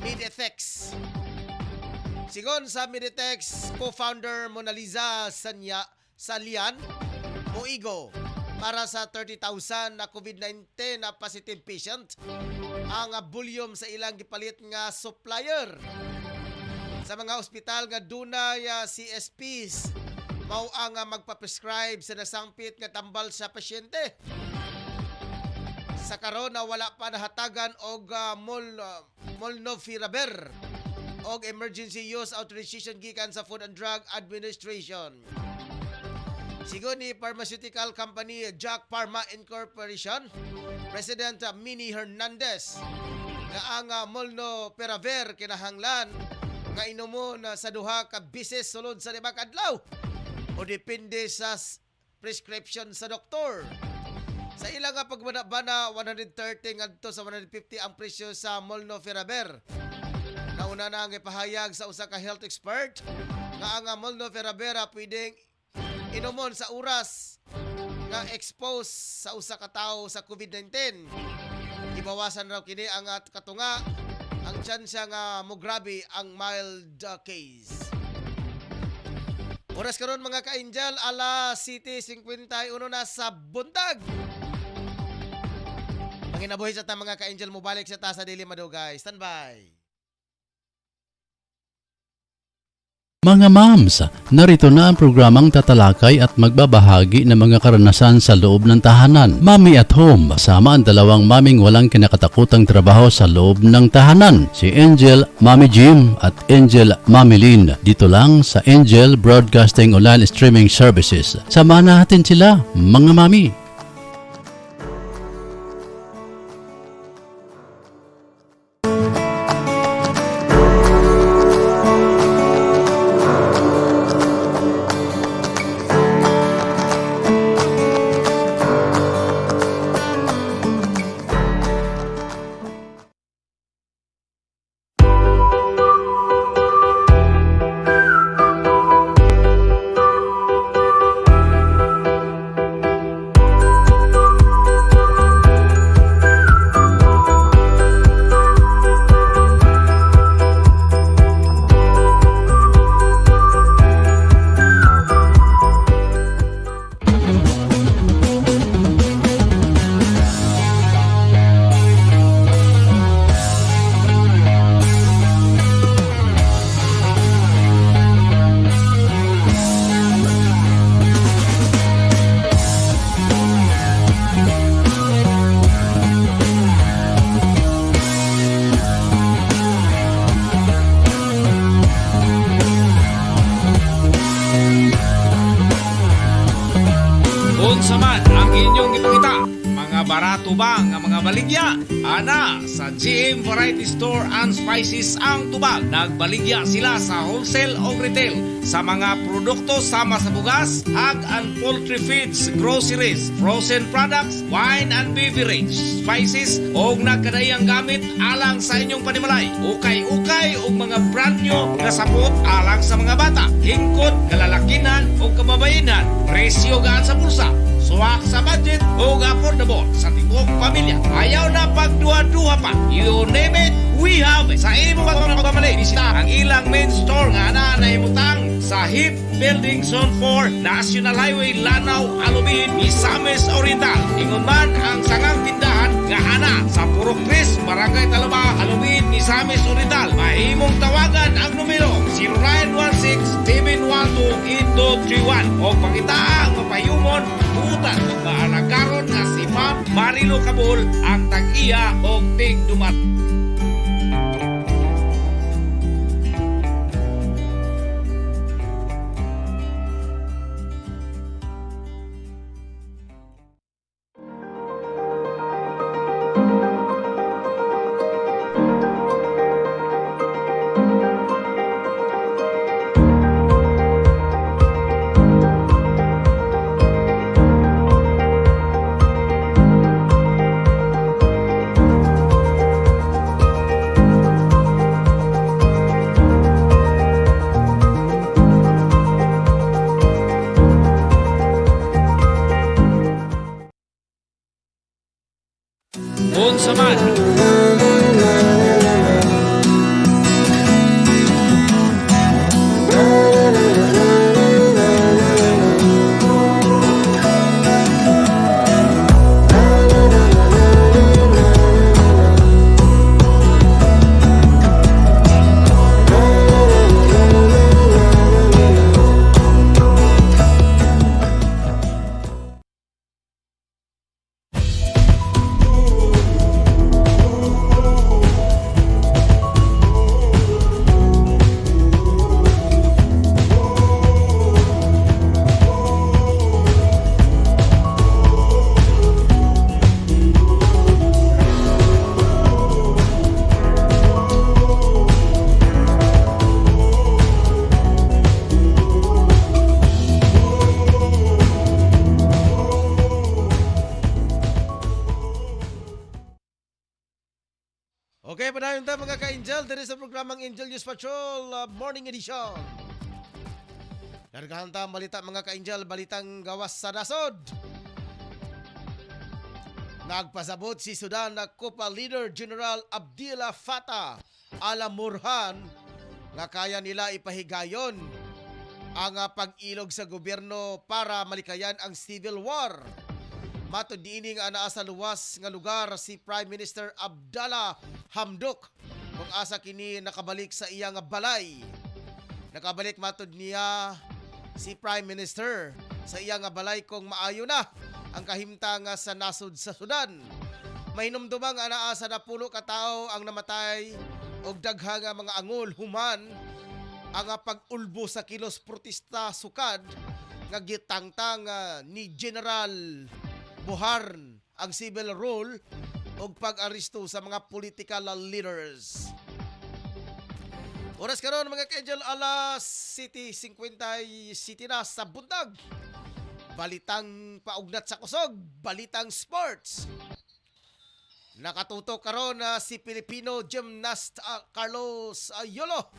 Meditex. Sigon sa Meditex co-founder Mona Lisa Salian Moigo para sa 30,000 na COVID-19 na positive patient ang volume sa ilang gipalit nga supplier sa mga ospital nga dunay CSPs mao ang magpa-prescribe sa nasangpit nga tambal sa pasyente. Sa karon na wala pa nahatagan og Molnupiravir og emergency use authorization gikan sa Food and Drug Administration. Sigo ni Pharmaceutical Company Jack Pharma Incorporation, President Minnie Hernandez, nga ang molnupiravir kinahanglan nga inumon sa duha ka bisis sulod sa 5 adlaw o depende sa prescription sa doktor. Sa ilang nga pagbana-bana, 130 ngadto sa 150 ang presyo sa molnupiravir. Nauna na ang ipahayag sa usa ka health expert nga ang molnupiravir pwedeng inumon sa oras nga expose sa usa ka tawo sa COVID-19. Ibawasan raw kini ang katunga ang tsansa nga mograbe ang mild case. Oras karon mga ka-angel, alas 7:51 na sa buntag. Manginabuhi sa ta mga ka-angel, mobalik sa ta sa Dili Madugay. Standby. Mga moms, narito na ang programang tatalakay at magbabahagi ng mga karanasan sa loob ng tahanan. Mommy at Home, kasama ang dalawang maming walang kinakatakutang trabaho sa loob ng tahanan. Si Angel, Mommy Jim at Angel, Mommy Lynn. Dito lang sa Angel Broadcasting Online Streaming Services. Samahan natin sila, mga mami. Unsa man ang inyong ipakita, mga barato ba nga mga baligya? Ana, sa GM Variety Store and Spices ang tubag. Nagbaligya sila sa wholesale o retail sa mga produkto sama sa bugas, hog and poultry feeds, groceries, frozen products, wine and beverage, spices o nagkadayang gamit alang sa inyong panimalay. Ukay-ukay o mga brand nyo nga sapot alang sa mga bata, hingkod, kalalakinan o kababayenan. Presyo gaan sa bulsa, suwak sa budget o affordable sa tibok pamilya. Ayaw na pagduha-duha pa. You name it, we have it. Sa imo pagmamali, bisita ang ilang main store nga na imutang sa HIP Building Zone 4, National Highway, Lanao, Alubihin, Misamis Oriental. Ingon man ang sangang tindahan nga ana sa Purok Chris, Barangay Talaba, Alubihin, Misamis Oriental. Mahimong tawagan ang numero 0916-712-8231 o pangita ang mapayumon buutan o maalagaron nga si Ma'am Marilo Cabul ang tag-iya o tig-dumat. Okay, padayon tayo mga ka-Angel. Dito sa programang Angel News Patrol Morning Edition. Nargahan tayo ang balita mga ka-Angel. Balitang gawas sa nasod. Nagpasabot si Sudan na Kupa Leader General Abdillah Fattah al-Burhan nga kaya nila ipahigayon ang pag-ilog sa gobyerno para malikayan ang civil war. Matod diini nga anaa sa luwas nga lugar si Prime Minister Abdallah Hamdok kung asa kini nakabalik sa iyang balay. Nakabalik matod niya si Prime Minister sa iyang balay kung maayo na ang kahimtang sa nasod sa Sudan. Mahinumdumang anaa sa 10 ka tawo ang namatay og daghang nga mga angol human ang pag-ulbo sa kilos protesta sukad nga gitangtang ni General Buharn ang civil rule o pag-aristo sa mga political leaders. Oras karon mga ka-Angel, alas 7:50 City na sa buntag. Balitang paugnat sa kusog, balitang sports. Nakatutok karon na si Filipino gymnast Carlos Yolo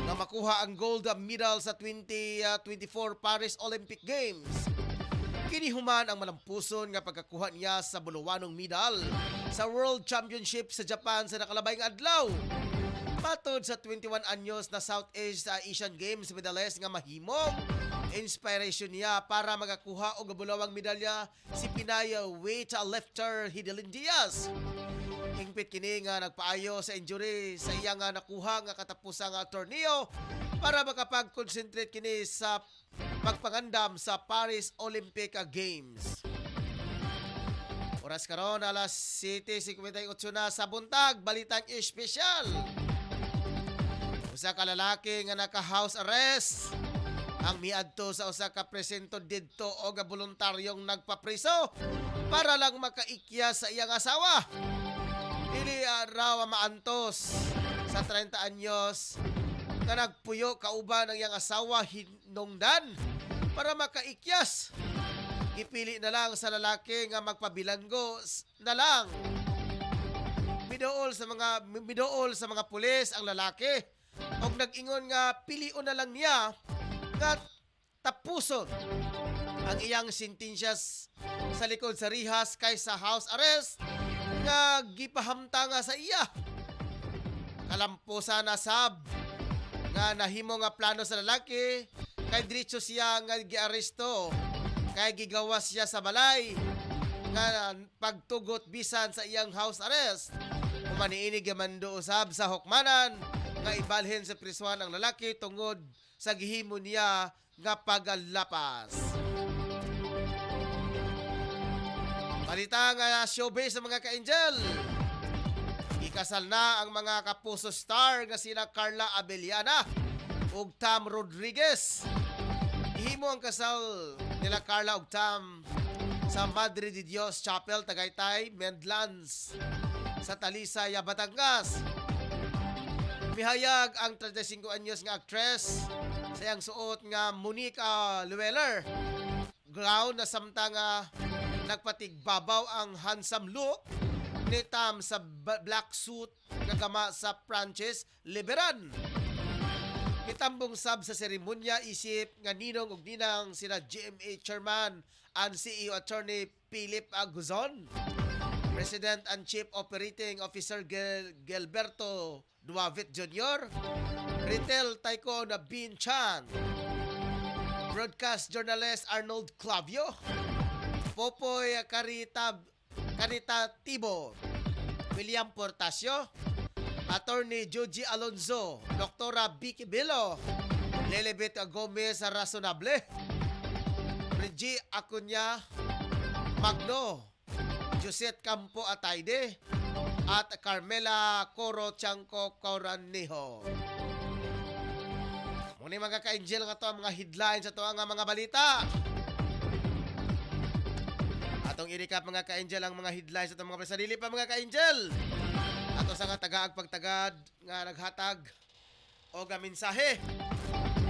na makuha ang gold medal sa 2024 Paris Olympic Games. Kinihuman ang malampuson nga pagkakuha niya sa buluwanong medal sa World Championship sa Japan sa nakalabay nga adlaw. Matod sa 21 anyos na Southeast Asian Games medalist nga mahimong inspiration niya para magakuha og bulawang medalya si Pinay weightlifter Hidilyn Diaz. Hingpit kini nga nagpaayo sa injury sa iya nga nakuha nga katapusang torneo para makapag-concentrate kini sa pagpangandam sa Paris Olympic Games. Oras karon alas 7:58 na sa buntag, balitang espesyal. Usa ka lalaki nga naka-house arrest ang miadto sa usa ka presinto didto og voluntaryong nagpapriso para lang makaikya sa iyang asawa. Dili raw maantos sa 30 anyos nga nagpuyo kauban ang iyang asawa hinungdan para makaikyas. Ipili na lang sa lalaki nga magpabilanggo na lang. Midool sa mga pulis ang lalaki og nag-ingon nga pilion na lang niya nga tapuson ang iyang sentensya sa likod sa rihas kaysa house arrest nga gipahamta nga sa iya. Kalampusan na sab nga nahimo nga plano sa lalaki kay diretso siya nga giaresto kay gigawas siya sa balay nga pagtugot bisan sa iyang house arrest. Umaniini gamando usab sa hukmanan nga ibalhin sa prisuhan ang lalaki tungod sa gihimo niya nga paglapas. Balita nga showbiz sa mga ka-Angel. Ikasal na ang mga kapuso star nga sina Carla Abellana ug Tam Rodriguez. Ihimo ang kasal nila Carla ug Tam sa Madre de Dios Chapel, Tagaytay, Medlands sa Talisay, Batangas. Mihayag ang 35 anyos nga actress sa iyang suot nga Monique Llewellyn gown na samtang nagpatigbabaw ang handsome look ni Tam sa black suit nga gama sa Frances Liberan. Itambong sab sa seremonya isip nga ninong ug ninang sina GMA Chairman and CEO Attorney Philip Aguzon, President and Chief Operating Officer Gilberto Duavit Jr., Retail Tycoon Bin Chan, Broadcast Journalist Arnold Clavio, Popoy Caritativo, William Portasio, Attorney Joji Alonzo, Dr. Vicky Bilo, Lelebet Gomez Razonable, Reggie Acuña Magno, Josette Campo Atayde, at Carmela Coro Chanco Coranijo. Muna mga ka-Angel nga to ang mga headlines at ang mga balita. Atong i-recap mga ka-Angel ang mga headlines at ang mga presadili pa mga ka-Angel. Ato sa nga tagaag pagtagad nga naghatag o nga mensahe.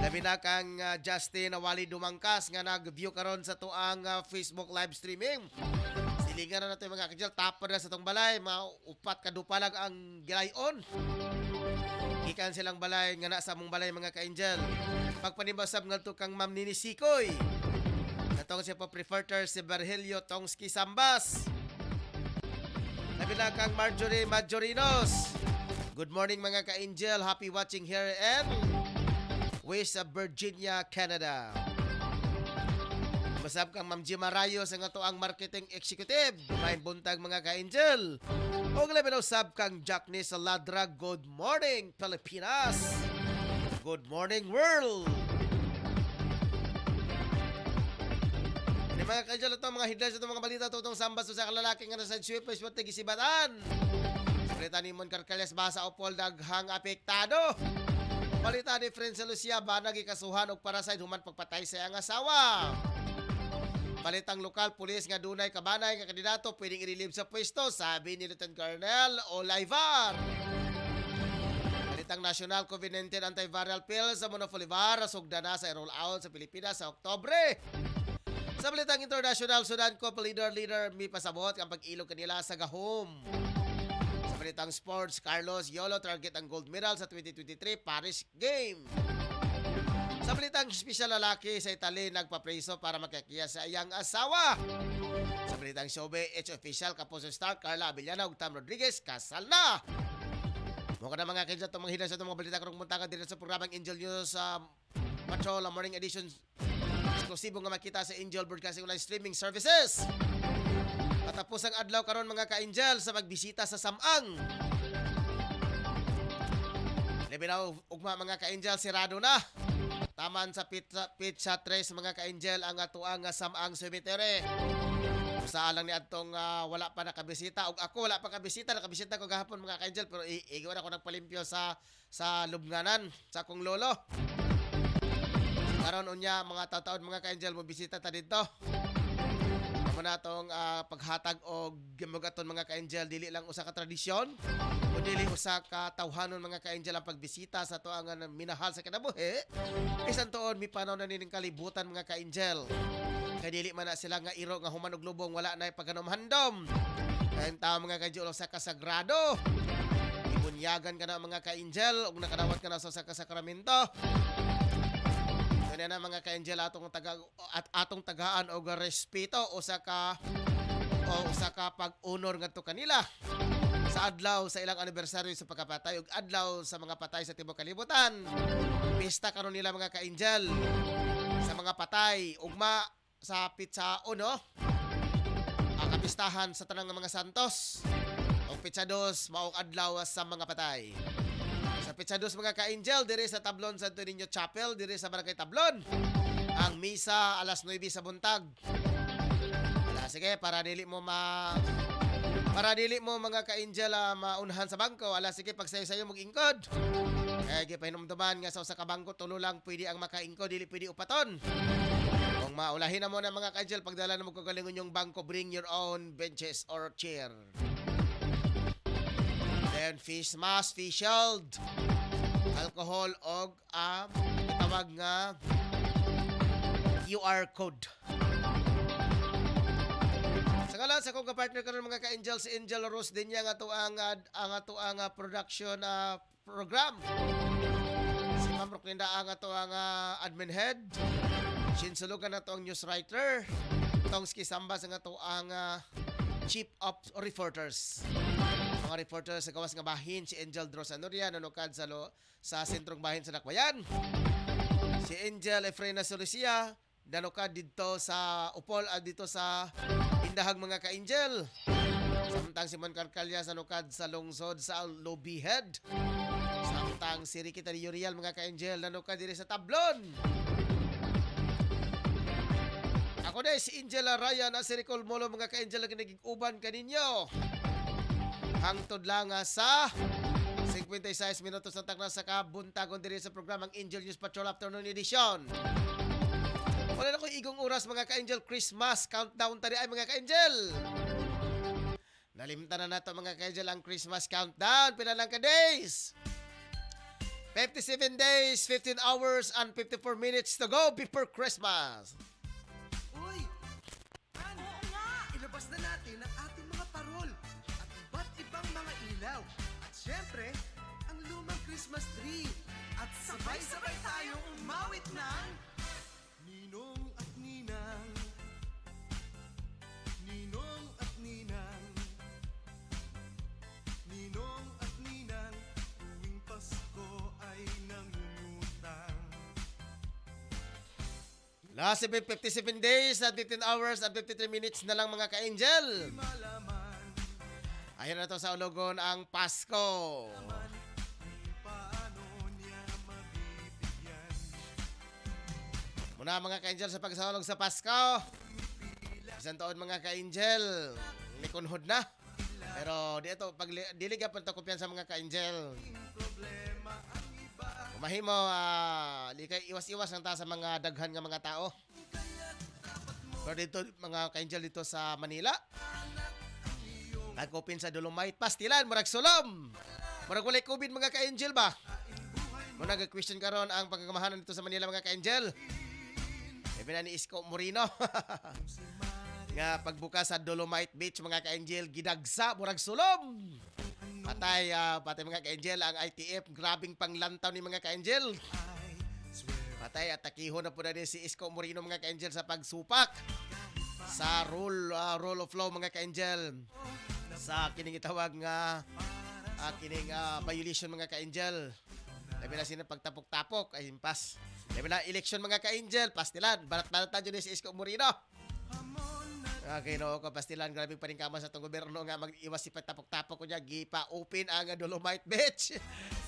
Labi na kang Justin na wali dumangkas nga nag-view karon sa tuang Facebook live streaming. Silingan na natin mga ka-angel. Tapon na sa tong balay. Mga upat kadupa lang ang gilayon. Ikan silang balay nga na sa among balay mga ka-angel. Pagpanibasab nga to kang Ma'am Nini Sikoy. Natong siya po preferter si Virgilio Tongski Sambas. Nabila kang Marjorie Majorinos. Good morning mga ka-angel. Happy watching here in West Virginia, Canada. Masab kang Ma'am Jima Rayos ang ato ang marketing executive. May buntag mga ka-angel. O labi na usab kang Jackney Saladra. Good morning Pilipinas. Good morning world. Di mga ka-angel ito mga headlines ito mga balita tutong sambas sa kalalaki nga nasa Swipe Swerte gisibatan. Balita ni Mon Carcales basa opol daghang apektado. Balita ni Friend sa Lucia banag ikasuhan og parasite human pagpatay sa iyang asawa. Balitang lokal, pulis nga dunay kabanay nga kandidato pwedeng i-relieve sa pwesto, sabi ni Lieutenant Colonel Olaivar. Balitang national COVID-19 antiviral pill sa Monofolivar, sugda na sa roll out sa Pilipinas sa Oktobre. Sa balitang international, Sudan Couple leader mi pasabot ang pag-ilog kanila sa gahom. Sa balitang sports, Carlos Yolo target ang gold medal sa 2023 Paris Game. Sa balitang special lalaki sa Italy nagpapreso para makakiya sa iyang asawa. Sa balitang showbiz, official kapuso star Carla Abellana ug Tam Rodriguez kasal na. Mga na mga kinsa itong mga hinas sa itong mga balita karong muntakan dito sa programang Angel News Patrol Morning Edition. Eksklusibo nga makita sa Angel Broadcasting Online Streaming Services. Patapos ang adlaw karon mga ka-angel sa magbisita sa Samang. Lebinaw ugma mga ka-angel sirado na. Taman sa Pizza 3 mga ka-angel ang atuang Samang Cemetery. Usa lang ni adtong wala pa nakabisita ug ako wala pa kabisita, nakabisita ko gahapon mga ka-angel pero igiwan ako nagpalimpyo sa lubnganan sa akong lolo. Karon unya mga taon mga ka-angel mo bisita ta dito. Amo na tong paghatag og gimugaton mga ka-angel dili lang usa ka tradisyon kundi usa ka tawhanon mga ka-angel ang pagbisita sa tuang minahal sa kinabuhi. Bisan tuon mi panaw na nining kalibutan mga ka-angel. Kay dili man na sila nga iro nga human og lubong wala na paghanom-handom. Kay tao mga ka-angel usa ka sagrado. Ibunyagan ka na mga ka-angel ug nakadawat ka na sa sakramento. Kanya na mga ka-angel atong tagaan og respeto usa ka pag-honor ngadto kanila sa adlaw sa ilang anibersaryo sa pagkapatay ug adlaw sa mga patay sa tibuok kalibutan. Pista karon nila mga ka-angel sa mga patay ugma sa Pizza 1 ang kapistahan sa tanang mga santos. Ug Pizza 2 maong adlaw sa mga patay. Sa Pizza 2 mga ka-angel diri sa Tablon Santo Niño Chapel diri sa Barangay Tablon. Ang misa alas 9 sa buntag. Sige para dili mo mga ka-angel maunhan sa bangko. Sige pagsayo-sayo mong ingkod. Kaya gipahinumduman nga sa usa ka bangko tulo lang pwede ang makaingkod dili pwede upaton. Kung maulahin na mo na mga ka-angel pagdala na mo kagalingon yung bangko, bring your own benches or chair. Then face mask, face shield, alcohol og tawag nga QR code. Sa ngalan sa kong partner karon mga ka-angel si Angel Rose din yang ato ang production program. Si Ma'am Rocklinda ang ato ang admin head. Sinsulugan na to ang news writer. Tongski Sambas ang ato ang chief of reporters. Mga reporters sa gawas nga bahin si Angel Drosanoria nanukad sa sentrong bahin sa Dakbayan. Si Angel Efrena Solucia nanukad dito sa Upol dito sa Indahag mga ka-angel. Samtang si Mon Carcalias nanukad sa lungsod sa Lobby Head. Samtang si Ricky Tariorial mga ka-angel nanukad diri sa Tablon. Ako na si Angela Ryan na si Ricol Molo mga ka-angel na kinagig-uban kaninyo. Hangtod lang sa 56 minutos na takna sa kabuntagon diri sa programang Angel News Patrol Afternoon Edition. Wala na ko igong oras mga ka-angel, Christmas countdown tadi ay mga ka-angel. Nalimtan na nato mga ka-angel ang Christmas countdown. Pila lang ka days? 57 days, 15 hours, and 54 minutes to go before Christmas. Uy! Man! Oo nga! Ilabas Ilabas na natin ang ating mga parol at iba't ibang mga ilaw. At syempre, ang lumang Christmas tree. At sabay-sabay tayong umawit ng Ninong at Ninang, Ninong at Ninang, Ninong at Ninang, tuwing Pasko ay nangungutang. Last 57 days at 15 hours at 53 minutes na lang mga ka-angel. Malaman, Ayun na to sa ulugon ang Pasko. paano niya mabibigyan. Muna mga ka-angel sa pagsaulog sa Pasko. Isang taon mga ka-angel. Likunhod na. Pero dito, pag diliga pa ito kumpiyan sa mga ka-angel. Kumahimo, likay iwas-iwas ang ta sa mga daghan nga mga tao. Pero dito, mga ka-angel dito sa Manila. Nagkupin sa Dolomite, Pastilan, murag sulom. Murag walay COVID mga ka-angel ba? Muna nag-question karon ang pagkakamahanan dito sa Manila mga ka-angel. Sabi na ni Isko Moreno. Nga pagbukas sa Dolomite Beach mga ka-angel, gidagsa, murag sulom. Patay mga ka-angel, ang ITF, grabing panglantaw ni mga ka-angel. Patay at takihon na po na din si Isko Moreno mga ka-angel sa pagsupak. Sa rule of law mga ka-angel. Sa kining itawag nga kining violation mga ka-angel. Labi na sila pagtapok-tapok ay impas. Labi na election mga ka-angel, pastilan. Barat-barat na dyan si Isko Moreno. Okay, no, ko pastilan, grabing paningkama sa itong gobyerno nga mag-iwas si pagtapok-tapok ko niya, gipa-open ang Dolomite Beach.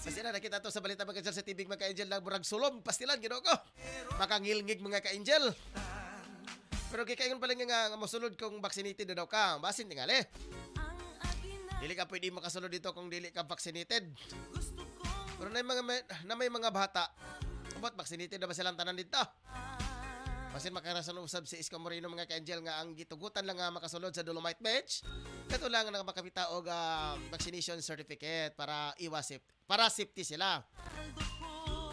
Pastilan, nakita to sa balita mga ka-angel sa TV mga ka-angel lang murag sulom, pastilan, gino ko. Makangilngig mga ka-angel. Pero kikaingon pala nga masunod kung vaccinated na daw ka, basin tingali. Dili ka pwede makasunod dito kung dili ka vaccinated. Pero na may mga bata, about vaccinated na ba silang tanan dito? Basin makarasan usab si Isko Moreno mga ka-angel nga ang gitugutan lang nga makasulod sa Dolomite Beach. Kato lang nga makapita og vaccination certificate para para safety sila.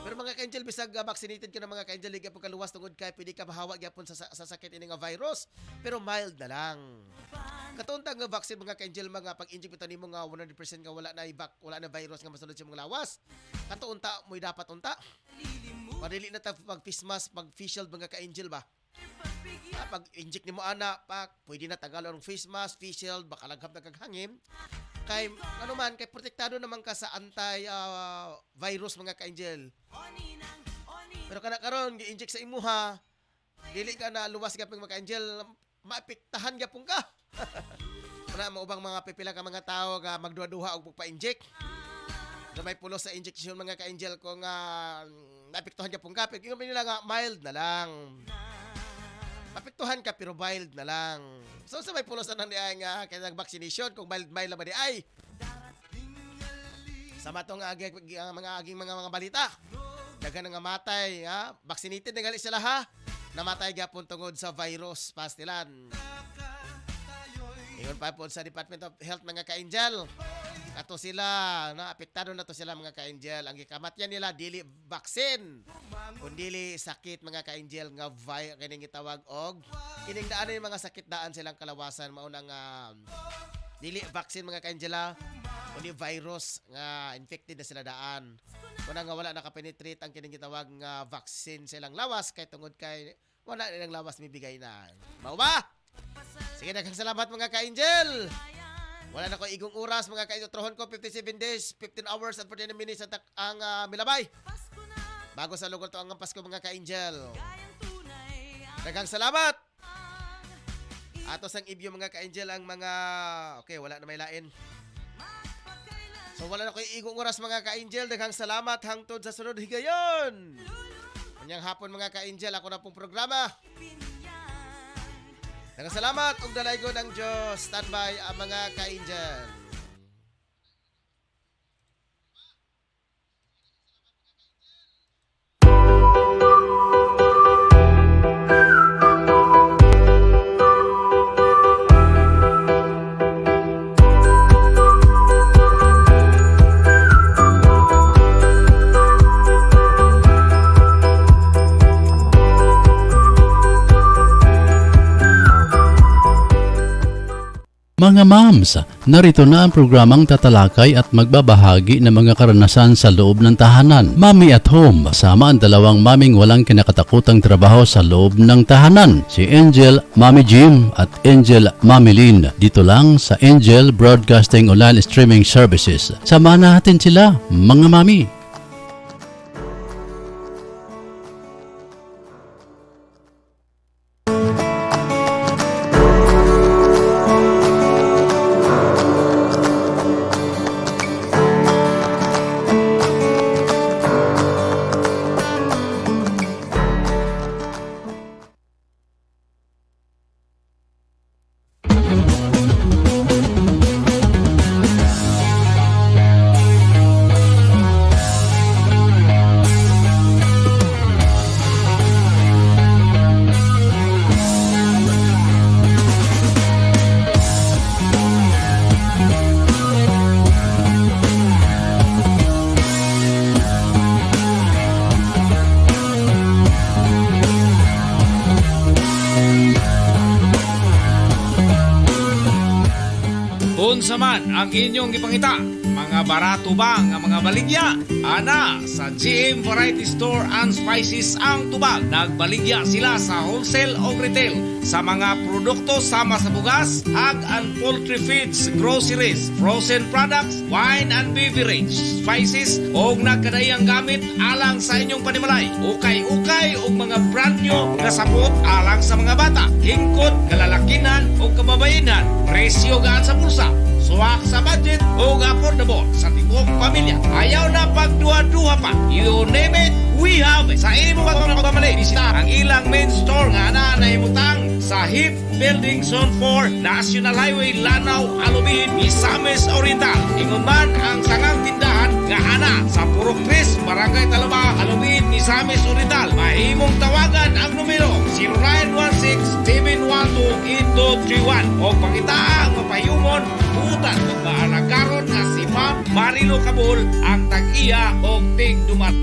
Pero mga ka-angel bisag vaccinated ka na mga ka-angel liga po kaluwas tungod kay pwede ka mahawa gyapon sa sakit ini nga virus pero mild na lang. Katuntang nga vaccine mga ka-angel mga pag-inject ito nimo nga 100% nga wala na virus nga masulod sa mga lawas. Katuunta mo dapat unta. Padili na ta pag face mask, pag face shield mga ka-angel ba. Pag inject nimo ana pwede na tagal ang face mask, face shield baka laghap na kaghangin. Kay ano man kay protektado naman ka sa anti virus mga ka-angel. Pero kana karon gi-inject sa imuha, dili ka na luwas gyapon mga ka-angel, maapektahan gyapon ka. Wala mo ubang mga pipila ka mga tao nga magduha-duha og pagpa-inject. Na may pulos sa injection mga ka-angel ko nga naapektuhan gyapon ka, pero nila nga mild na lang. Apektuhan ka pero mild na lang. So sa may pulos na niya nga kaya vaccination kung mild na ba di ay. Sa matong mga balita. Daghan nga matay, ha? Vaccinated na gali sila ha. Namatay gyapon tungod sa virus pastilan. Ingon pa po sa Department of Health mga ka-angel. Ato sila, apektado na to sila mga ka-angel. Ang gikamatyan nila dili vaccine, kundi sakit mga ka-angel nga kining gitawag og kining daan yung mga sakit daan silang kalawasan mao nang dili vaccine mga ka-angela, kundi virus nga infected na sila daan. Kuna nga wala nakapenetrate ang kining gitawag nga vaccine silang lawas kay tungod kay wala nilang lawas mibigay na. Mao ba? Sige, daghang salamat mga ka-angel. Wala na ko igong oras mga ka-angel. Trohon ko 57 days, 15 hours and 49 minutes ang milabay. Bago sa lugar to ang Pasko mga ka-angel. Daghang salamat. Ato sang ibyo mga ka-angel ang mga okay, wala na may lain. So wala na ko igong oras mga ka-angel. Daghang salamat hangtod sa sunod higayon. Kanyang hapon mga ka-angel, ako na pong programa. Salamat ug dalaygon ang Diyos. Standby ang mga ka-angel. Mga moms, narito na ang programang tatalakay at magbabahagi ng mga karanasan sa loob ng tahanan. Mommy at Home, kasama ang dalawang maming walang kinakatakutang trabaho sa loob ng tahanan. Si Angel, Mommy Jim at Angel, Mommy Lynn. Dito lang sa Angel Broadcasting Online Streaming Services. Samahan natin sila, mga mami. Unsa man ang inyong ipangita, mga barato ba nga mga baligya? Ana, sa GM Variety Store and Spices ang tubag. Nagbaligya sila sa wholesale o retail sa mga produkto sama sa bugas, hog and poultry feeds, groceries, frozen products, wine and beverage, spices o nagkadayang gamit alang sa inyong panimalay. Ukay-ukay o mga brand new na sapot alang sa mga bata, hingkod, kalalakinan o kababayinan, presyo gaan sa bulsa. Suwak sa budget o affordable sa tibok pamilya. Ayaw na pagduha-duha pa. You name it, we have it. Sa imo pagmamali, bisita ang ilang main store nga na naimutang sa HIP Building Zone 4, National Highway, Lanao, Alubin, Misamis Oriental. Ingon man ang sangang tindahan nga ana sa Purok 3, Barangay Talaba, Alubin, Misamis Oriental. Mahimong tawagan ang numero 0916-712-8231 o pangitaang mapayumon utan magmaanagaron nga si Ma'am Marilo Cabul ang tag-iya o tig dumat.